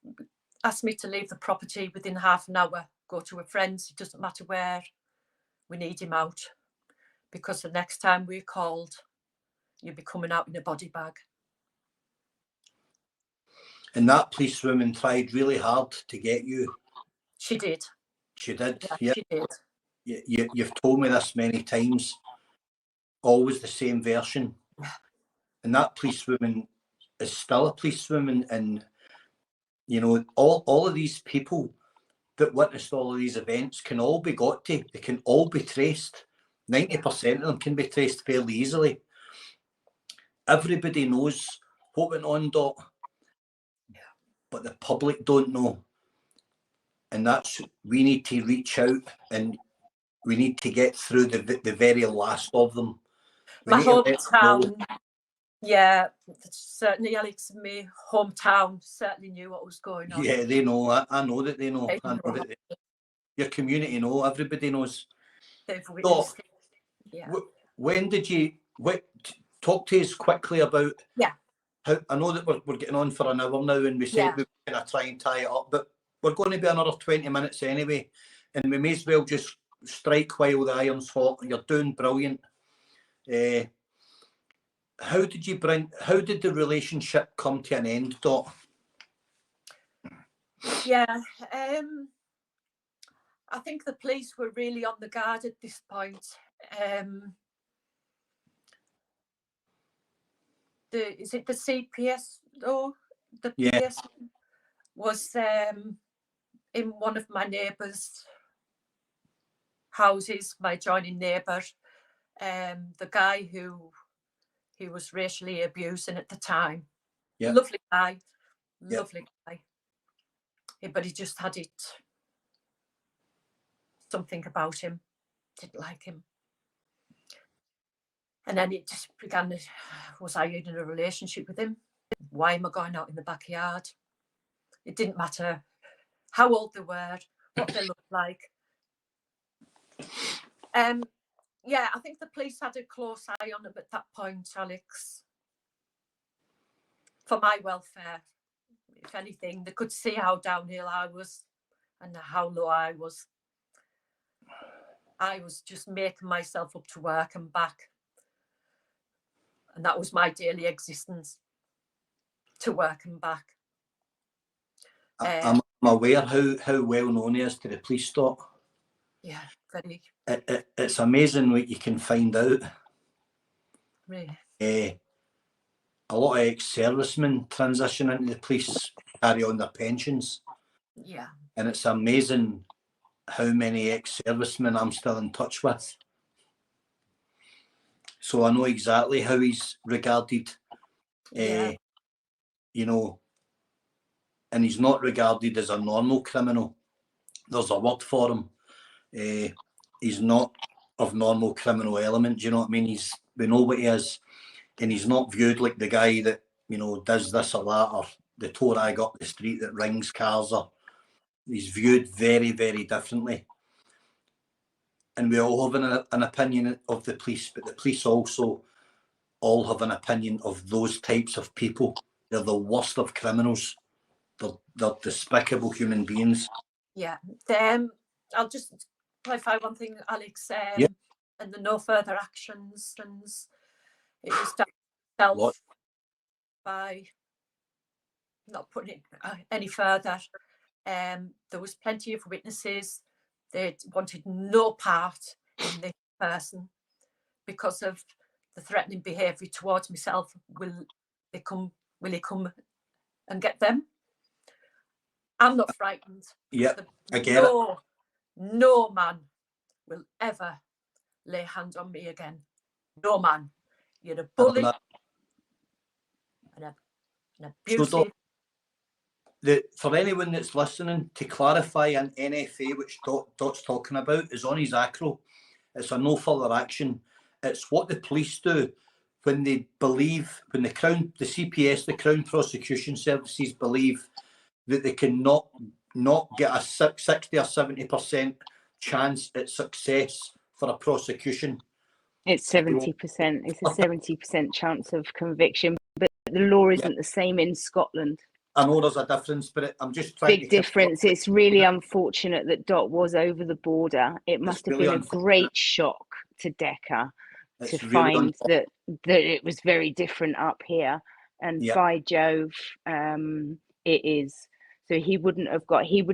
asked me to leave the property within half an hour, go to a friend's, it doesn't matter where, we need him out. Because the next time we're called, you'll be coming out in a body bag. And that policewoman tried really hard to get you. She did. She did. Yeah, she did. You've told me this many times. Always the same version. And that policewoman is still a policewoman. And, you know, all of these people that witnessed all of these events can all be got to. They can all be traced. 90% of them can be traced fairly easily. Everybody knows what went on, Dot. But the public don't know. And we need to reach out and we need to get through the very last of them. My hometown, yeah, certainly Alex and my hometown certainly knew what was going on. Yeah, they know. I know that they know. Your community know. Everybody knows. They've witnessed it. Yeah. When did you talk to us quickly about? Yeah. How, I know that we're getting on for an hour now, and we said we were going to try and tie it up, but we're going to be another 20 minutes anyway, and we may as well just strike while the iron's hot. You're doing brilliant. How did the relationship come to an end, Dot? Yeah, I think the police were really on the guard at this point. Is it the CPS though? The PS was in one of my neighbours' houses, my adjoining neighbour. The guy who he was racially abusing at the time. Yeah. Lovely guy. Lovely guy. But he just had something about him. Didn't like him. And then it just began, was I in a relationship with him? Why am I going out in the backyard? It didn't matter how old they were, what they looked like. Yeah, I think the police had a close eye on them at that point, Alex, for my welfare. If anything, they could see how downhill I was and how low I was. I was just making myself up to work and back. And that was my daily existence, to work and back. I'm aware how well known he is to the police, Dot. Yeah, very. It's amazing what you can find out. Really. A lot of ex-servicemen transition into the police, carry on their pensions. Yeah. And it's amazing how many ex-servicemen I'm still in touch with. So I know exactly how he's regarded. Yeah. You know, and he's not regarded as a normal criminal. There's a word for him. He's not of normal criminal element. Do you know what I mean? We know what he is, and he's not viewed like the guy that, you know, does this or that, or the tour I got the street that rings cars. Or he's viewed very, very differently. And we all have an opinion of the police, but the police also all have an opinion of those types of people. They're the worst of criminals. They're despicable human beings. Yeah. I'll just clarify one thing, Alex. Yeah. And the no further actions, and it was dealt by not putting it any further. There was plenty of witnesses. They wanted no part in this person because of the threatening behaviour towards myself. Will he come and get them? I'm not frightened. Yeah, I get it. No man will ever lay hands on me again. No man. You're a bully, an abusive. So for anyone that's listening, to clarify, an NFA, which Dot's talking about, is on his acro. It's a no further action. It's what the police do when they believe, when the CPS, the Crown Prosecution Services, believe that they can not get a 60 or 70% chance at success for a prosecution. It's 70%. It's a 70% chance of conviction, but the law isn't the same in Scotland. I know there's a difference, but I'm just trying Big difference. It's really unfortunate that Dot was over the border. It must have been a great shock to Decca to find that it was very different up here. And by Jove, it is. So he would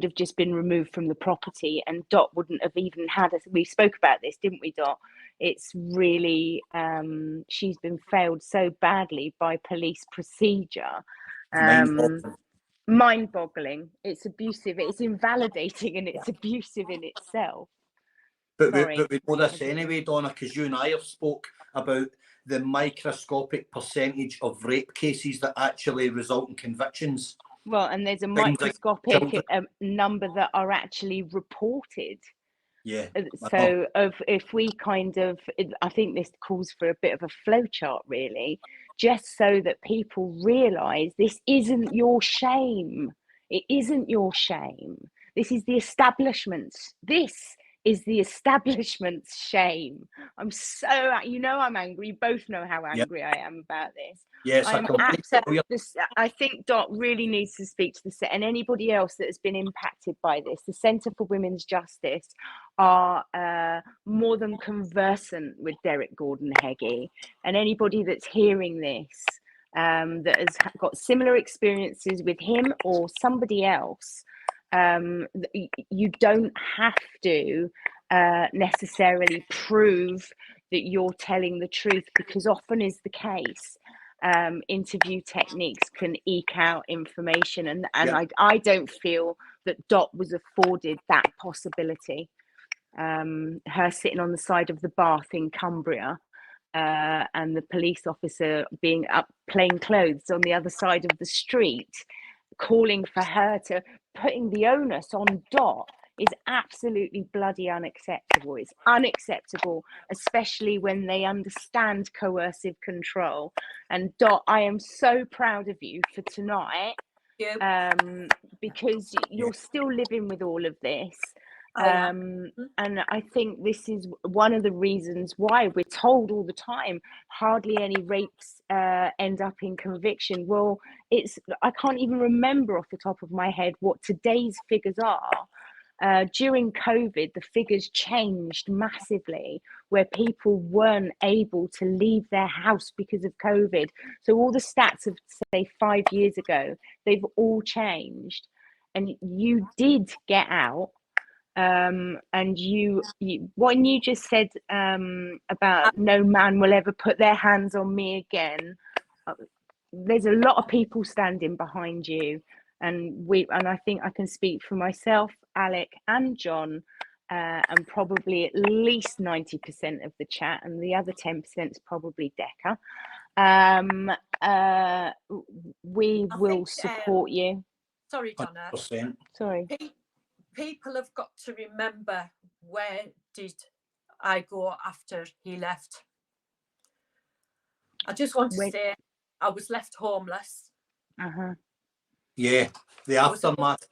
have just been removed from the property, and Dot wouldn't have even had us. We spoke about this, didn't we, Dot? It's really, she's been failed so badly by police procedure. Mind-boggling. It's abusive. It's invalidating, and it's abusive in itself. But we know this anyway, Donna, because you and I have spoke about the microscopic percentage of rape cases that actually result in convictions. Well, and there's a microscopic number that are actually reported. Yeah. So if we I think this calls for a bit of a flowchart, really, just so that people realise this isn't your shame. It isn't your shame. This is the establishment's. This is the establishment's shame. I'm so, I'm angry. You both know how angry I am about this. Yes, I think Dot really needs to speak to the set, and anybody else that has been impacted by this. The Centre for Women's Justice are more than conversant with Derek Gordon Heggie, and anybody that's hearing this that has got similar experiences with him or somebody else. You don't have to necessarily prove that you're telling the truth, because often is the case. Interview techniques can eke out information, and I don't feel that Dot was afforded that possibility. Her sitting on the side of the bath in Cumbria, and the police officer being up plain clothes on the other side of the street, calling for her to putting the onus on Dot. is absolutely bloody unacceptable. It's unacceptable, especially when they understand coercive control. And Dot, I am so proud of you for tonight, because you're still living with all of this. And I think this is one of the reasons why we're told all the time hardly any rapes end up in conviction. Well, I can't even remember off the top of my head what today's figures are. During COVID, the figures changed massively, where people weren't able to leave their house because of COVID. So all the stats of, say, 5 years ago, they've all changed. And you did get out. And what you just said about no man will ever put their hands on me again, there's a lot of people standing behind you, and I think I can speak for myself, Alec and John, and probably at least 90% of the chat, and the other 10% is probably Decca. We will support you. Sorry, Donna. 100%. Sorry. People have got to remember, where did I go after he left? I just want to say I was left homeless. Yeah, the aftermath.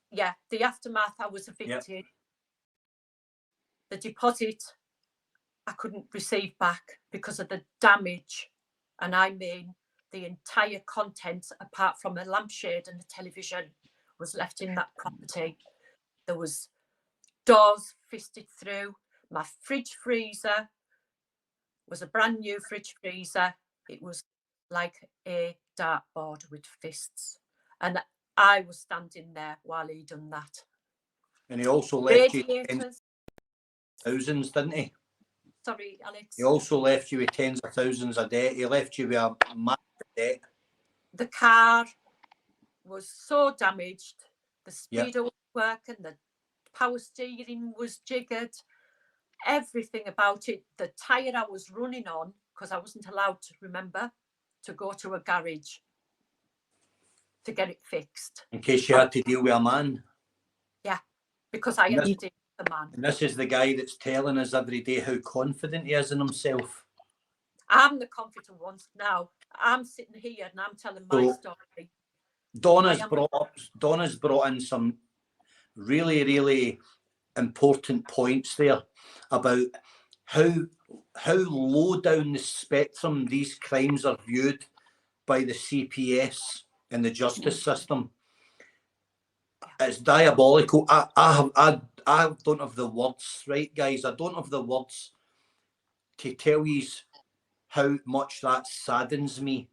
Yeah, the aftermath, I was evicted. Yep. The deposit I couldn't receive back because of the damage. And I mean the entire content, apart from a lampshade and a television, was left in that property. There was doors fisted through. My fridge freezer was a brand new fridge freezer. It was like a dartboard with fists. And I was standing there while he done that. And he also left you thousands, didn't he? Sorry, Alex. He also left you with tens of thousands of debt. He left you with a massive debt. The car was so damaged. The speedo was working, the power steering was jiggered, everything about it. The tyre I was running on, because I wasn't allowed to, remember, to go to a garage to get it fixed. In case you had to deal with a man. Yeah, because I had to deal with the man. And this is the guy that's telling us every day how confident he is in himself. I'm the confident one now. I'm sitting here and I'm telling my story. Donna's brought in some really, really important points there about how low down the spectrum these crimes are viewed by the CPS and the justice system. It's diabolical. I don't have the words, right, guys? I don't have the words to tell you how much that saddens me.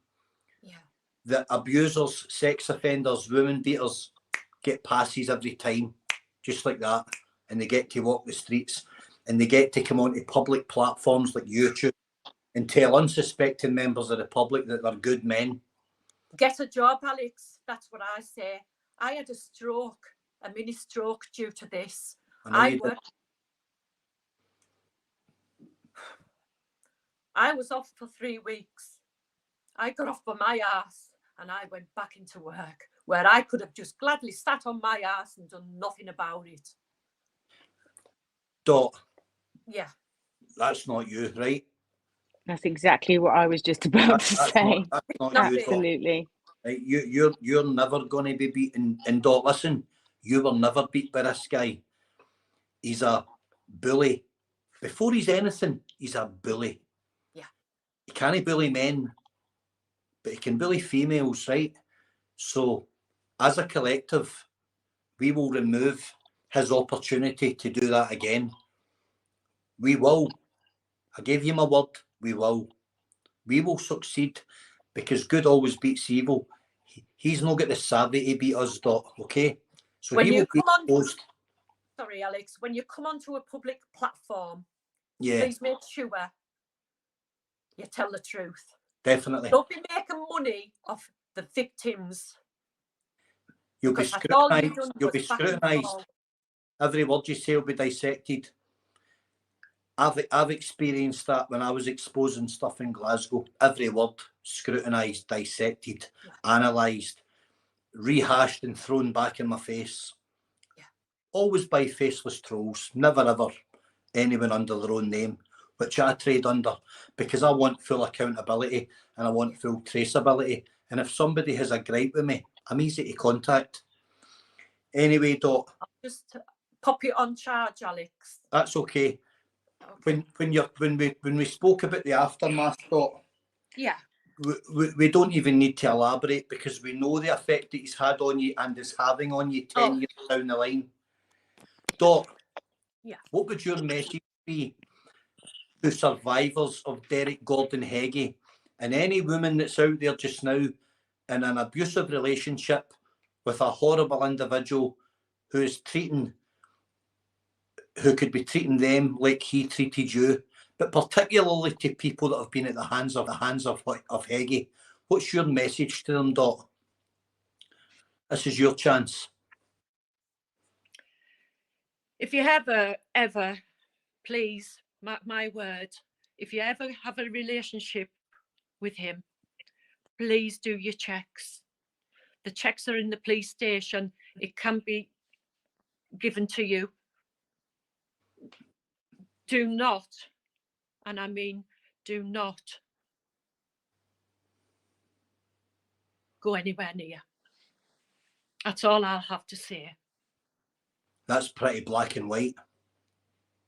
That abusers, sex offenders, women beaters get passes every time, just like that. And they get to walk the streets and they get to come onto public platforms like YouTube and tell unsuspecting members of the public that they're good men. Get a job, Alex. That's what I say. I had a stroke, a mini stroke due to this. I was off for 3 weeks. I got off by my ass and I went back into work, where I could have just gladly sat on my ass and done nothing about it. Dot. Yeah. That's not you, right? That's exactly what I was just about to say. That's not absolutely. You, right? You're never going to be beaten. And Dot, listen, you were never beat by this guy. He's a bully. Before he's anything, he's a bully. Yeah. He can't bully men, but he can bully females, right? So, as a collective, we will remove his opportunity to do that again. We will. I gave you my word. We will. We will succeed, because good always beats evil. He's not got the savvy to beat us, Dot, okay? So when he will be exposed. Sorry, Alex. When you come onto a public platform, please make sure you tell the truth. Definitely. Don't be making money off the victims. You'll be scrutinised. You'll be scrutinised. Every word you say will be dissected. I've experienced that when I was exposing stuff in Glasgow. Every word scrutinised, dissected, analysed, rehashed and thrown back in my face. always by faceless trolls, never ever anyone under their own name, which I trade under because I want full accountability and I want full traceability. And if somebody has a gripe with me, I'm easy to contact. Anyway, Dot. I'll just pop it on charge, Alex. That's okay. Okay. When we spoke about the aftermath, Dot. Yeah. We don't even need to elaborate because we know the effect that he's had on you and is having on you 10 years down the line. Dot, yeah. What would your message be to survivors of Derek Gordon Heggie and any woman that's out there just now in an abusive relationship with a horrible individual who could be treating them like he treated you, but particularly to people that have been at the hands of Heggie? What's your message to them, Dot? This is your chance. If you ever, please, my word, if you ever have a relationship with him, please do your checks. The checks are in the police station. It can be given to you. Do not, and I mean do not, go anywhere near. That's all I'll have to say. That's pretty black and white.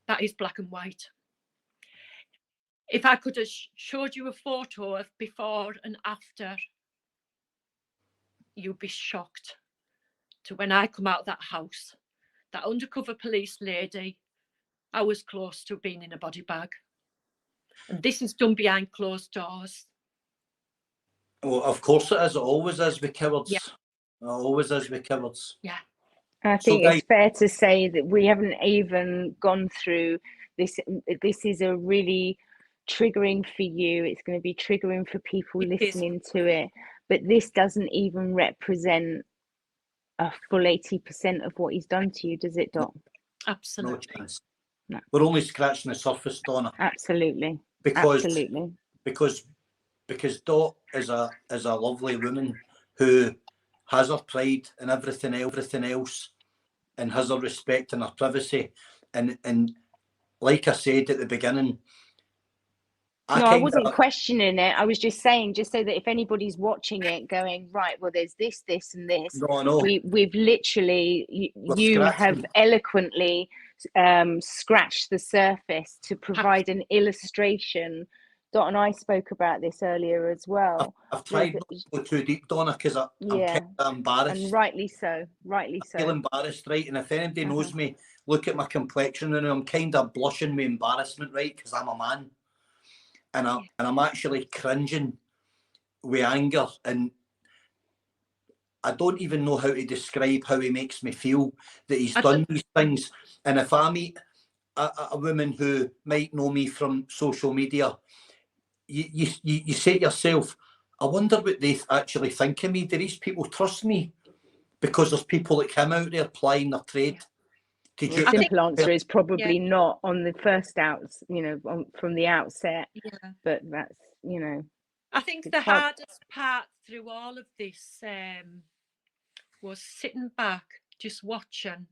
That is black and white. If I could have showed you a photo of before and after, you'd be shocked to when I come out of that house. That undercover police lady, I was close to being in a body bag. And this is done behind closed doors. Well, of course it is. It always is with cowards. Yeah. It always is with cowards. Yeah. I think it's fair to say that we haven't even gone through this. This is a really triggering for you. It's going to be triggering for people listening to it. But this doesn't even represent a full 80% of what he's done to you, does it, Dot? Absolutely. No chance. No. We're only scratching the surface, Donna. Absolutely. Because Dot is a lovely woman who has her pride and everything else, and has her respect and her privacy. And like I said at the beginning, I wasn't questioning it. I was just saying, just so that if anybody's watching it going, right, well, there's this, and this. No. We've literally, you have eloquently scratched the surface to provide an illustration. Dot and I spoke about this earlier as well. I've tried not to go too deep, Donna, because I'm kind of embarrassed. And rightly so. I feel embarrassed, right? And if anybody knows me, look at my complexion, and I'm kind of blushing with embarrassment, right? Because I'm a man. And I'm actually cringing with anger, and I don't even know how to describe how he makes me feel that he's done these things. And if I meet a woman who might know me from social media, you say to yourself, I wonder what they actually think of me. Do these people trust me? Because there's people like him out there plying their trade. The simple answer is probably not on the first from the outset. Yeah. But that's, I think the hardest part through all of this was sitting back, just watching.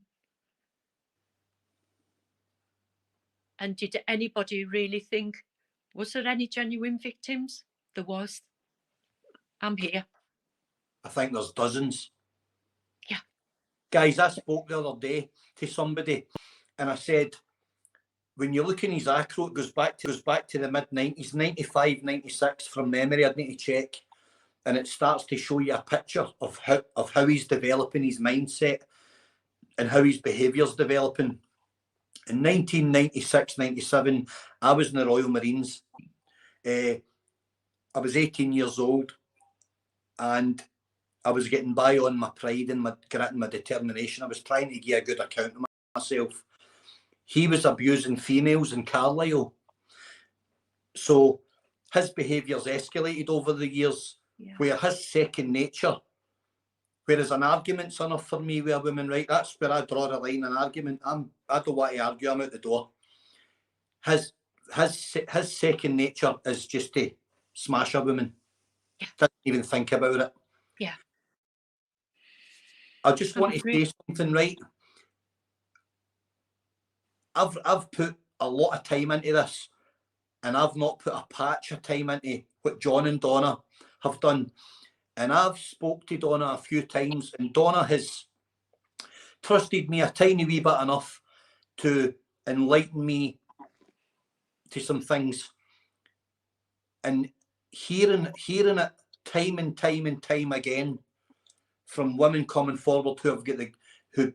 And did anybody really think, was there any genuine victims? There was. I'm here. I think there's dozens. Yeah. Guys, I spoke the other day to somebody and I said, when you look in his acro, it goes back to the mid-90s, 95, 96 from memory. I'd need to check. And it starts to show you a picture of how he's developing his mindset and how his behaviour's developing. In 1996, 97, I was in the Royal Marines. I was 18 years old and I was getting by on my pride and my grit and my determination. I was trying to give a good account of myself. He was abusing females in CARLISLE. So his behaviour's escalated over the years, where his second nature, whereas an argument's enough for me with a woman, right? That's where I draw the line. An argument, I don't want to argue, I'm out the door. His second nature is just to smash a woman. Doesn't even think about it. Yeah. I just want to say something, right? I've put a lot of time into this, and I've not put a patch of time into what John and Donna have done. And I've spoke to Donna a few times, and Donna has trusted me a tiny wee bit enough to enlighten me to some things. And hearing it time and time again from women coming forward who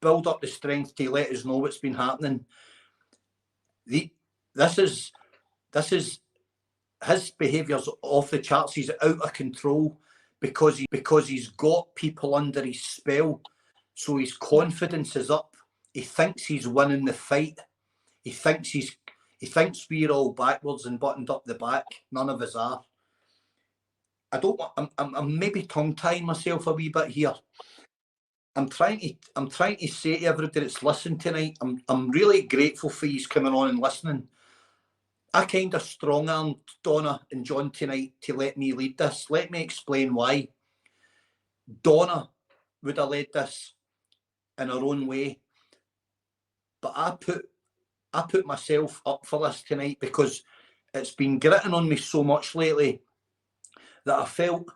build up the strength to let us know what's been happening. This is his behaviour's off the charts. He's out of control because he's got people under his spell. So his confidence is up. He thinks he's winning the fight. He thinks we're all backwards and buttoned up the back. None of us are. I'm maybe tongue-tying myself a wee bit here. I'm trying to say to everybody that's listening tonight, I'm really grateful for you coming on and listening. I kind of strong-armed Donna and John tonight to let me lead this. Let me explain why. Donna would have led this in her own way, but I put myself up for this tonight because it's been gritting on me so much lately that I felt,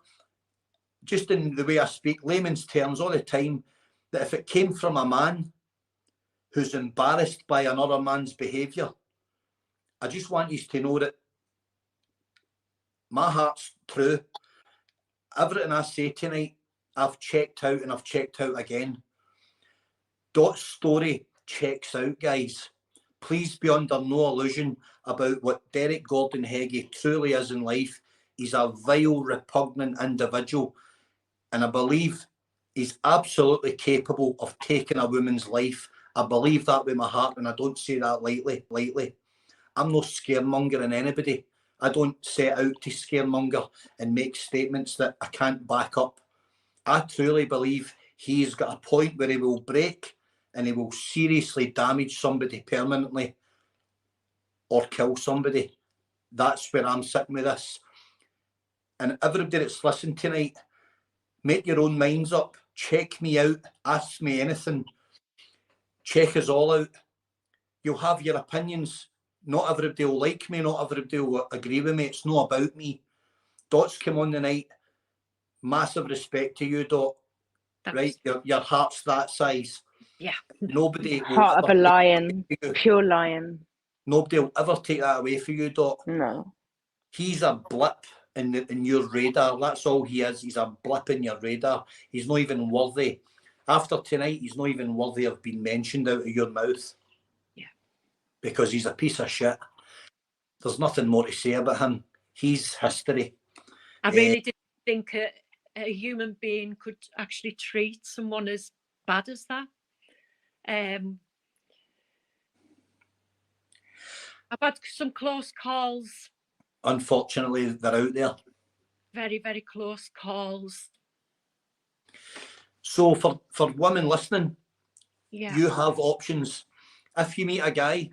just in the way I speak layman's terms all the time, that if it came from a man who's embarrassed by another man's behaviour, I just want you to know that my heart's true. Everything I say tonight, I've checked out and I've checked out again. Dot's story checks out, guys. Please be under no illusion about what Derek Gordon Heggie truly is in life. He's a vile, repugnant individual. And I believe he's absolutely capable of taking a woman's life. I believe that with my heart, and I don't say that lightly. I'm no scaremongering anybody. I don't set out to scaremonger and make statements that I can't back up. I truly believe he's got a point where he will break and he will seriously damage somebody permanently or kill somebody. That's where I'm sitting with this. And everybody that's listening tonight, make your own minds up. Check me out. Ask me anything. Check us all out. You'll have your opinions. Not everybody will like me. Not everybody will agree with me. It's not about me. Dot's come on tonight. Massive respect to you, Dot. Right? Your heart's that size. Yeah. Nobody heart of a lion, pure lion. Nobody will ever take that away from you, Dot. No. He's a blip in your radar. That's all he is. He's a blip in your radar. He's not even worthy. After tonight, he's not even worthy of being mentioned out of your mouth. Yeah. Because he's a piece of shit. There's nothing more to say about him. He's history. I really didn't think a human being could actually treat someone as bad as that. I've had some close calls. Unfortunately, they're out there. Very, very close calls. So for women listening, yeah, you have options. If you meet a guy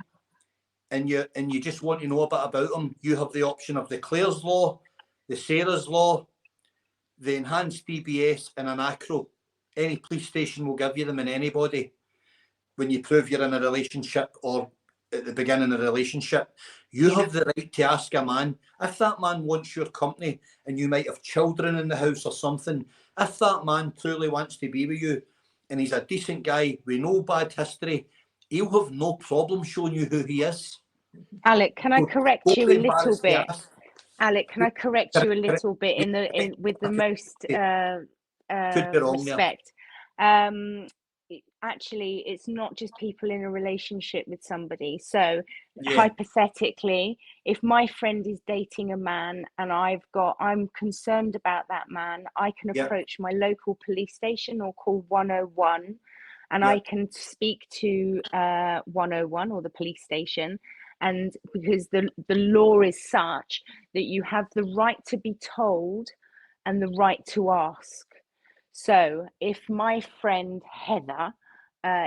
and you just want to know a bit about him, you have the option of the Clare's Law, the Sarah's Law, the enhanced DBS, and an ACRO. Any police station will give you them, and anybody, when you prove you're in a relationship or at the beginning of a relationship, you have the right to ask a man, if that man wants your company and you might have children in the house or something, if that man truly wants to be with you and he's a decent guy with no bad history, he'll have no problem showing you who he is. Alec, can I correct you a little bit? Alec, can I correct you a little bit with the most respect? Actually, it's not just people in a relationship with somebody. So hypothetically, if my friend is dating a man and I'm concerned about that man, I can approach my local police station or call 101 and I can speak to 101 or the police station. And because the law is such that you have the right to be told and the right to ask. So if my friend Heather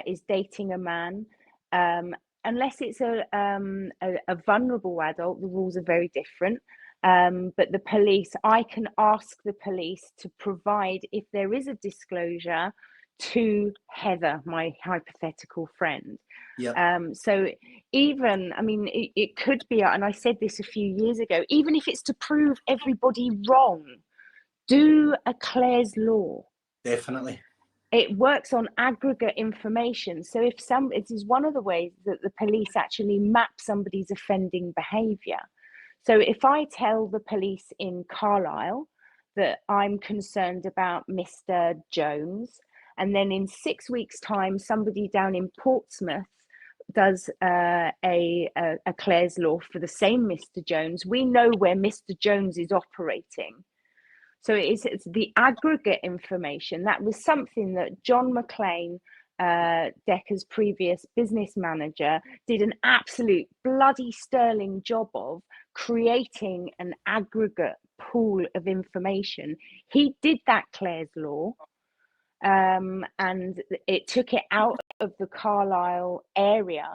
is dating a man, unless it's a vulnerable adult, the rules are very different. But the police, I can ask the police to provide, if there is a disclosure, to Heather, my hypothetical friend. Yeah. So even, I mean, it could be, and I said this a few years ago, even if it's to prove everybody wrong, do a Clare's Law. Definitely. It works on aggregate information. So if it is one of the ways that the police actually map somebody's offending behaviour. So if I tell the police in Carlisle that I'm concerned about Mr. Jones, and then in 6 weeks' time, somebody down in Portsmouth does a Clare's Law for the same Mr. Jones, we know where Mr. Jones is operating. So it's the aggregate information. That was something that John McLean, Decca's previous business manager, did an absolute bloody sterling job of creating an aggregate pool of information. He did that Clare's Law, and it took it out of the Carlisle area,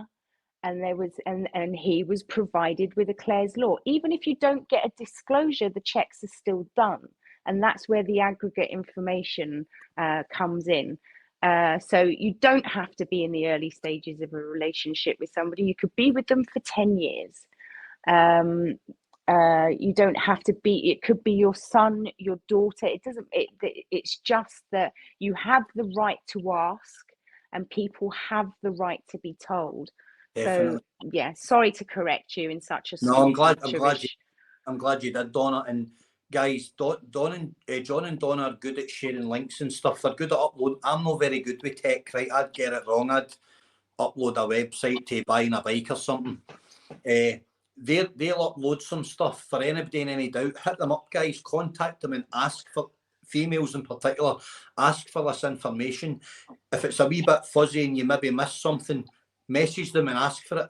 and there was and he was provided with a Clare's Law. Even if you don't get a disclosure, the checks are still done, and that's where the aggregate information comes in. So you don't have to be in the early stages of a relationship with somebody. You could be with them for 10 years. You don't have to be, it could be your son, your daughter. It's just that you have the right to ask, and people have the right to be told. Definitely. So yeah, sorry to correct you in such a No, I'm glad you did, Donna. And guys, John and Donna are good at sharing links and stuff. They're good at upload. I'm not very good with tech, right? I'd get it wrong. I'd upload a website to buying a bike or something. They'll upload some stuff for anybody in any doubt. Hit them up, guys. Contact them and ask for, females in particular, ask for this information. If it's a wee bit fuzzy and you maybe miss something, message them and ask for it.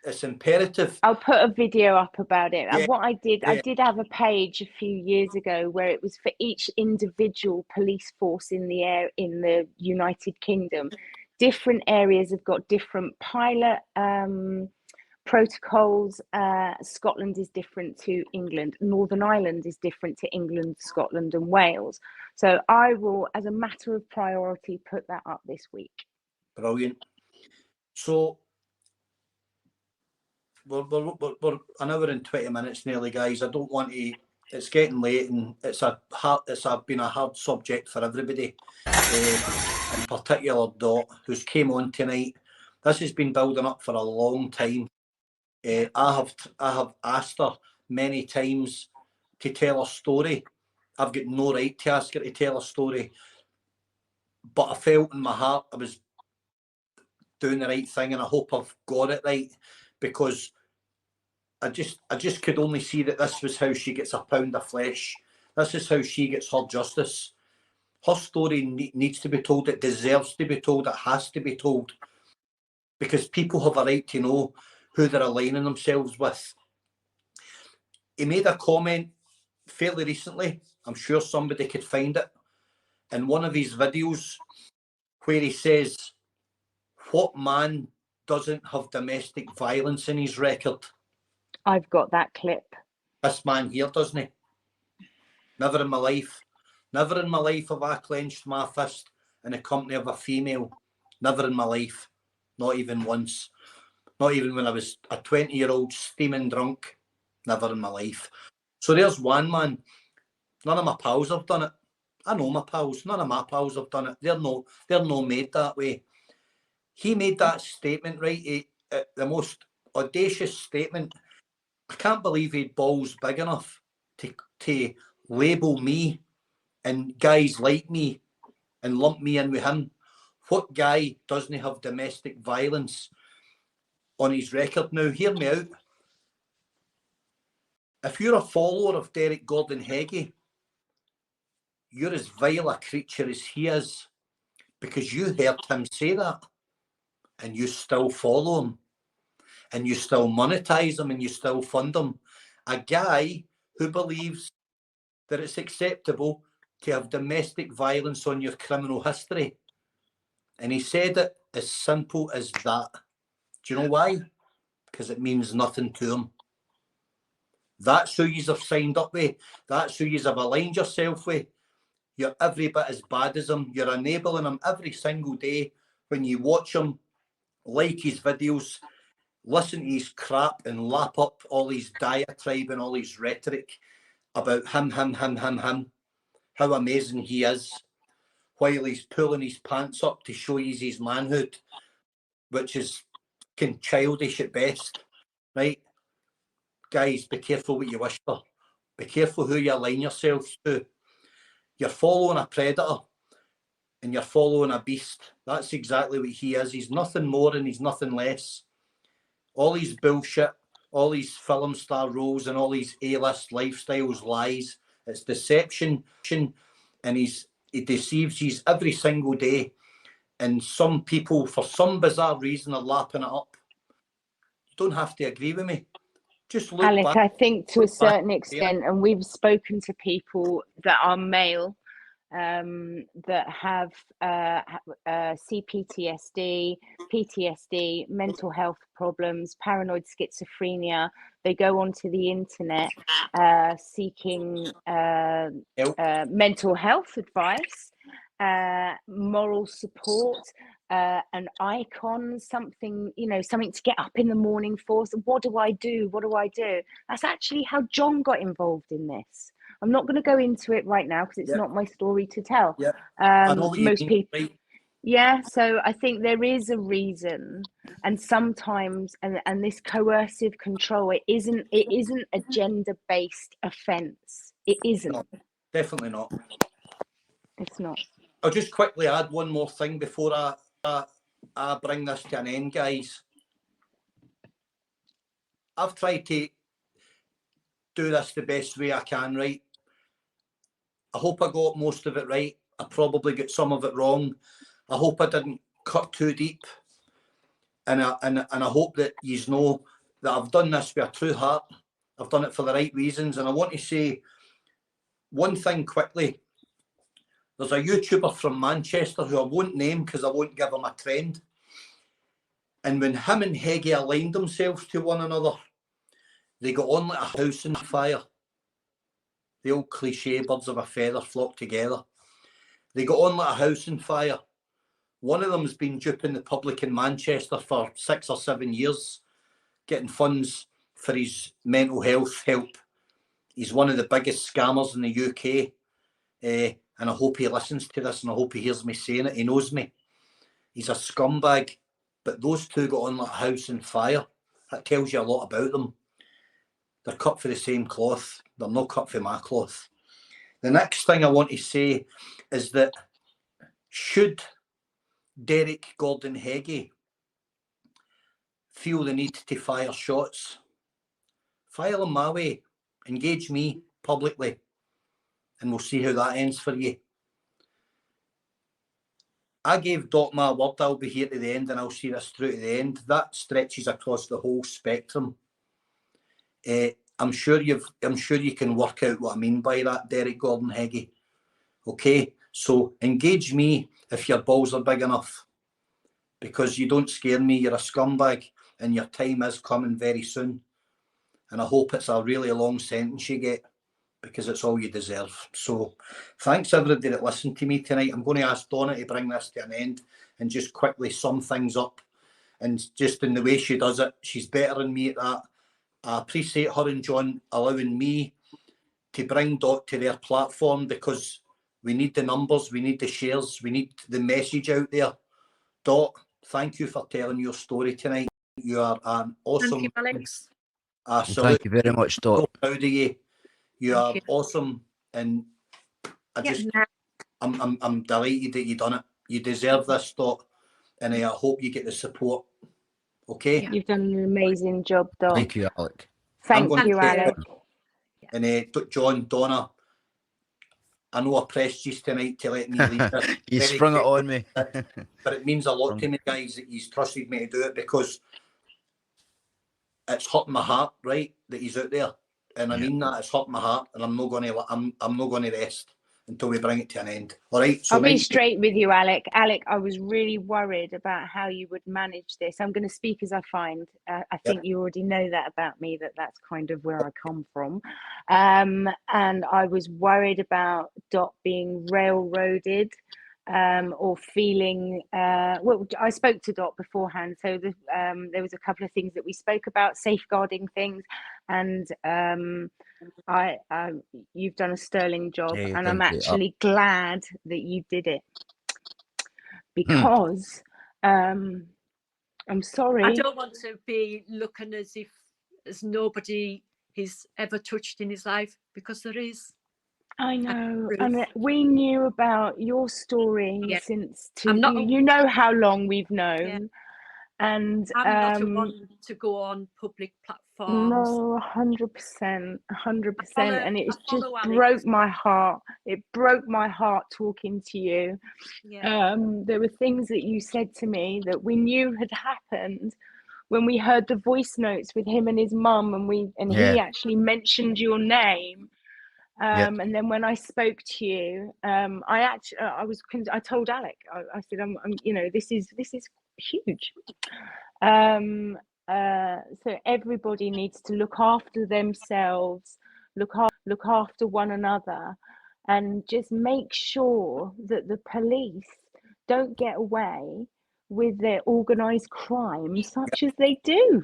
It's imperative. I'll put a video up about it. Yeah, And what I did have a page a few years ago where it was for each individual police force in the United Kingdom. Different areas have got different pilot protocols. Scotland is different to England. Northern Ireland is different to England, Scotland, and Wales. So I will, as a matter of priority, put that up this week. Brilliant. So we're an hour and 20 minutes nearly, guys. I don't want to. It's getting late, and it's been a hard subject for everybody. In particular, Dot, who's came on tonight. This has been building up for a long time. I have asked her many times to tell a story. I've got no right to ask her to tell a story, but I felt in my heart I was doing the right thing, and I hope I've got it right, because I just could only see that this was how she gets a pound of flesh. This is how she gets her justice. Her story needs to be told. It deserves to be told. It has to be told, because people have a right to know who they're aligning themselves with. He made a comment fairly recently. I'm sure somebody could find it in one of his videos, where he says, "What man doesn't have domestic violence in his record?" I've got that clip. This man here, doesn't he? Never in my life. Never in my life have I clenched my fist in the company of a female. Never in my life. Not even once. Not even when I was a 20-year-old steaming drunk. Never in my life. So there's one man. None of my pals have done it. I know my pals. None of my pals have done it. They're not made that way. He made that statement, right? The most audacious statement. I can't believe he had balls big enough to label me and guys like me and lump me in with him. What guy doesn't have domestic violence on his record? Now, hear me out. If you're a follower of Derek Gordon Heggie, you're as vile a creature as he is, because you heard him say that, and you still follow him, and you still monetize him, and you still fund him. A guy who believes that it's acceptable to have domestic violence on your criminal history. And he said it as simple as that. Do you know why? Because it means nothing to him. That's who you have signed up with. That's who you have aligned yourself with. You're every bit as bad as him. You're enabling him every single day when you watch him, like his videos, listen to his crap and lap up all his diatribe and all his rhetoric about him, how amazing he is, while he's pulling his pants up to show you his manhood, which is childish at best, right? Guys, be careful what you wish for. Be careful who you align yourselves to. You're following a predator and you're following a beast. That's exactly what he is. He's nothing more and he's nothing less. All his bullshit, all his film star roles and all his A-list lifestyles, lies. It's deception, and he deceives you every single day. And some people, for some bizarre reason, are lapping it up. You don't have to agree with me. Just look Alec, back. I think to a certain back, extent, and we've spoken to people that are male, that have CPTSD, PTSD, mental health problems, paranoid schizophrenia. They go onto the internet seeking mental health advice, moral support, an icon, something, you know, something to get up in the morning for. So what do I do? What do I do? That's actually how John got involved in this. I'm not going to go into it right now because it's not my story to tell. I know what Most you mean, people, right? yeah. So I think there is a reason, and sometimes, and this coercive control, it isn't a gender-based offence. It isn't. No, definitely not. It's not. I'll just quickly add one more thing before I bring this to an end, guys. I've tried to do this the best way I can, right? I hope I got most of it right. I probably got some of it wrong. I hope I didn't cut too deep. And I hope that you know that I've done this with a true heart. I've done it for the right reasons. And I want to say one thing quickly. There's a YouTuber from Manchester who I won't name because I won't give him a trend. And when him and Heggie aligned themselves to one another, they got on like a house on fire. The old cliche, birds of a feather flock together. They got on like a house on fire. One of them's been duping the public in Manchester for 6 or 7 years, getting funds for his mental health help. He's one of the biggest scammers in the UK. And I hope he listens to this and I hope he hears me saying it. He knows me. He's a scumbag. But those two got on like a house on fire. That tells you a lot about them. They're cut for the same cloth. They're not cut for my cloth. The next thing I want to say is that should Derek Gordon Heggie feel the need to fire shots, fire them my way. Engage me publicly. And we'll see how that ends for you. I gave Doc my word I'll be here to the end and I'll see this through to the end. That stretches across the whole spectrum. I'm sure you can work out what I mean by that, Derek Gordon Heggie. Okay, so engage me if your balls are big enough, because you don't scare me. You're a scumbag and your time is coming very soon. And I hope it's a really long sentence you get, because it's all you deserve. So thanks everybody that listened to me tonight. I'm going to ask Donna to bring this to an end and just quickly sum things up. And just in the way she does it, she's better than me at that. I appreciate her and John allowing me to bring Dot to their platform, because we need the numbers, we need the shares, we need the message out there. Dot, thank you for telling your story tonight. You are an awesome. Thank you, Alex. Thank you very much, Dot. So proud of you. You are awesome, and I'm delighted that you done it. You deserve this, Dot, and I hope you get the support. Okay. You've done an amazing job, Dot. Thank you, Alec. Thank you, Alec. And John, Donna, I know I pressed you tonight to let me leave this. You sprung it on me. But it means a lot to me, guys, that he's trusted me to do it, because it's hurting my heart, right, that he's out there. And I mean that, it's hurting my heart, and I'm not going to rest until we bring it to an end. All right. So I'll be straight with you, Alec. Alec, I was really worried about how you would manage this. I'm going to speak as I find. I think you already know that about me, that's kind of where I come from. And I was worried about Dot being railroaded or feeling, well, I spoke to Dot beforehand. So there was a couple of things that we spoke about, safeguarding things, and you've done a sterling job, and I'm actually glad that you did it, because I'm sorry, I don't want to be looking as if there's nobody he's ever touched in his life, because there is. I know, and we knew about your story since you know how long we've known, and I'm not the one to go on public platforms. No, 100%, and it just broke my heart. It broke my heart talking to you. There were things that you said to me that we knew had happened when we heard the voice notes with him and his mum, and he actually mentioned your name. And then when I spoke to you, I told Alec, I said, I'm you know, this is huge. So everybody needs to look after themselves, look after one another, and just make sure that the police don't get away with their organised crime such as they do.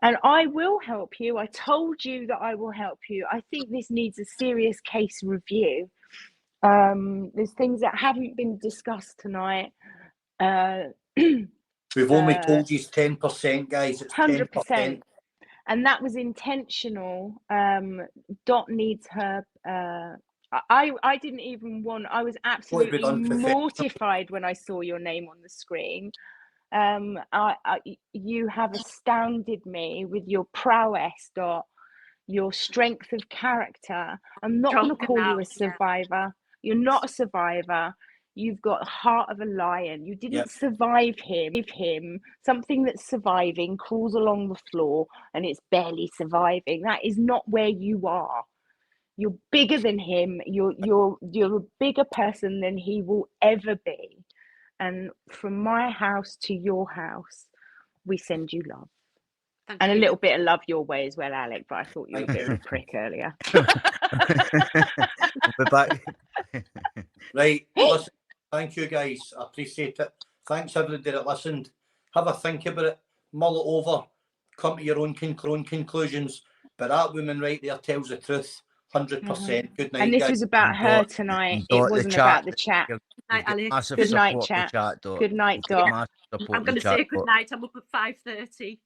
And I will help you. I told you that I will help you. I think this needs a serious case review. There's things that haven't been discussed tonight. We've only told you it's 10%, guys. It's 10%. And that was intentional. Dot needs her. I didn't even want. I was absolutely mortified when I saw your name on the screen. You have astounded me with your prowess, Dot, your strength of character. I'm not going to call you a survivor. You're not a survivor. You've got the heart of a lion. You didn't survive him. Something that's surviving crawls along the floor and it's barely surviving. That is not where you are. You're bigger than him. You're a bigger person than he will ever be. And from my house to your house, we send you love. Thank you. A little bit of love your way as well, Alec, but I thought you were a bit of a prick earlier. We'll be back. Right, listen, thank you guys, I appreciate it. Thanks everybody that listened. Have a think about it, mull it over, come to your own conclusions, but that woman right there tells the truth, 100%. Good night, and this guys. was about her tonight. It wasn't about the chat. Good night, chat. Good night, Dot. I'm going to say good night. I'm up at 5:30.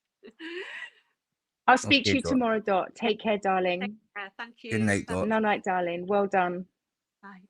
I'll speak to you tomorrow, Dot. Take care, darling. Take care. Thank you. Good night, Dot. Night, darling. Well done. Bye.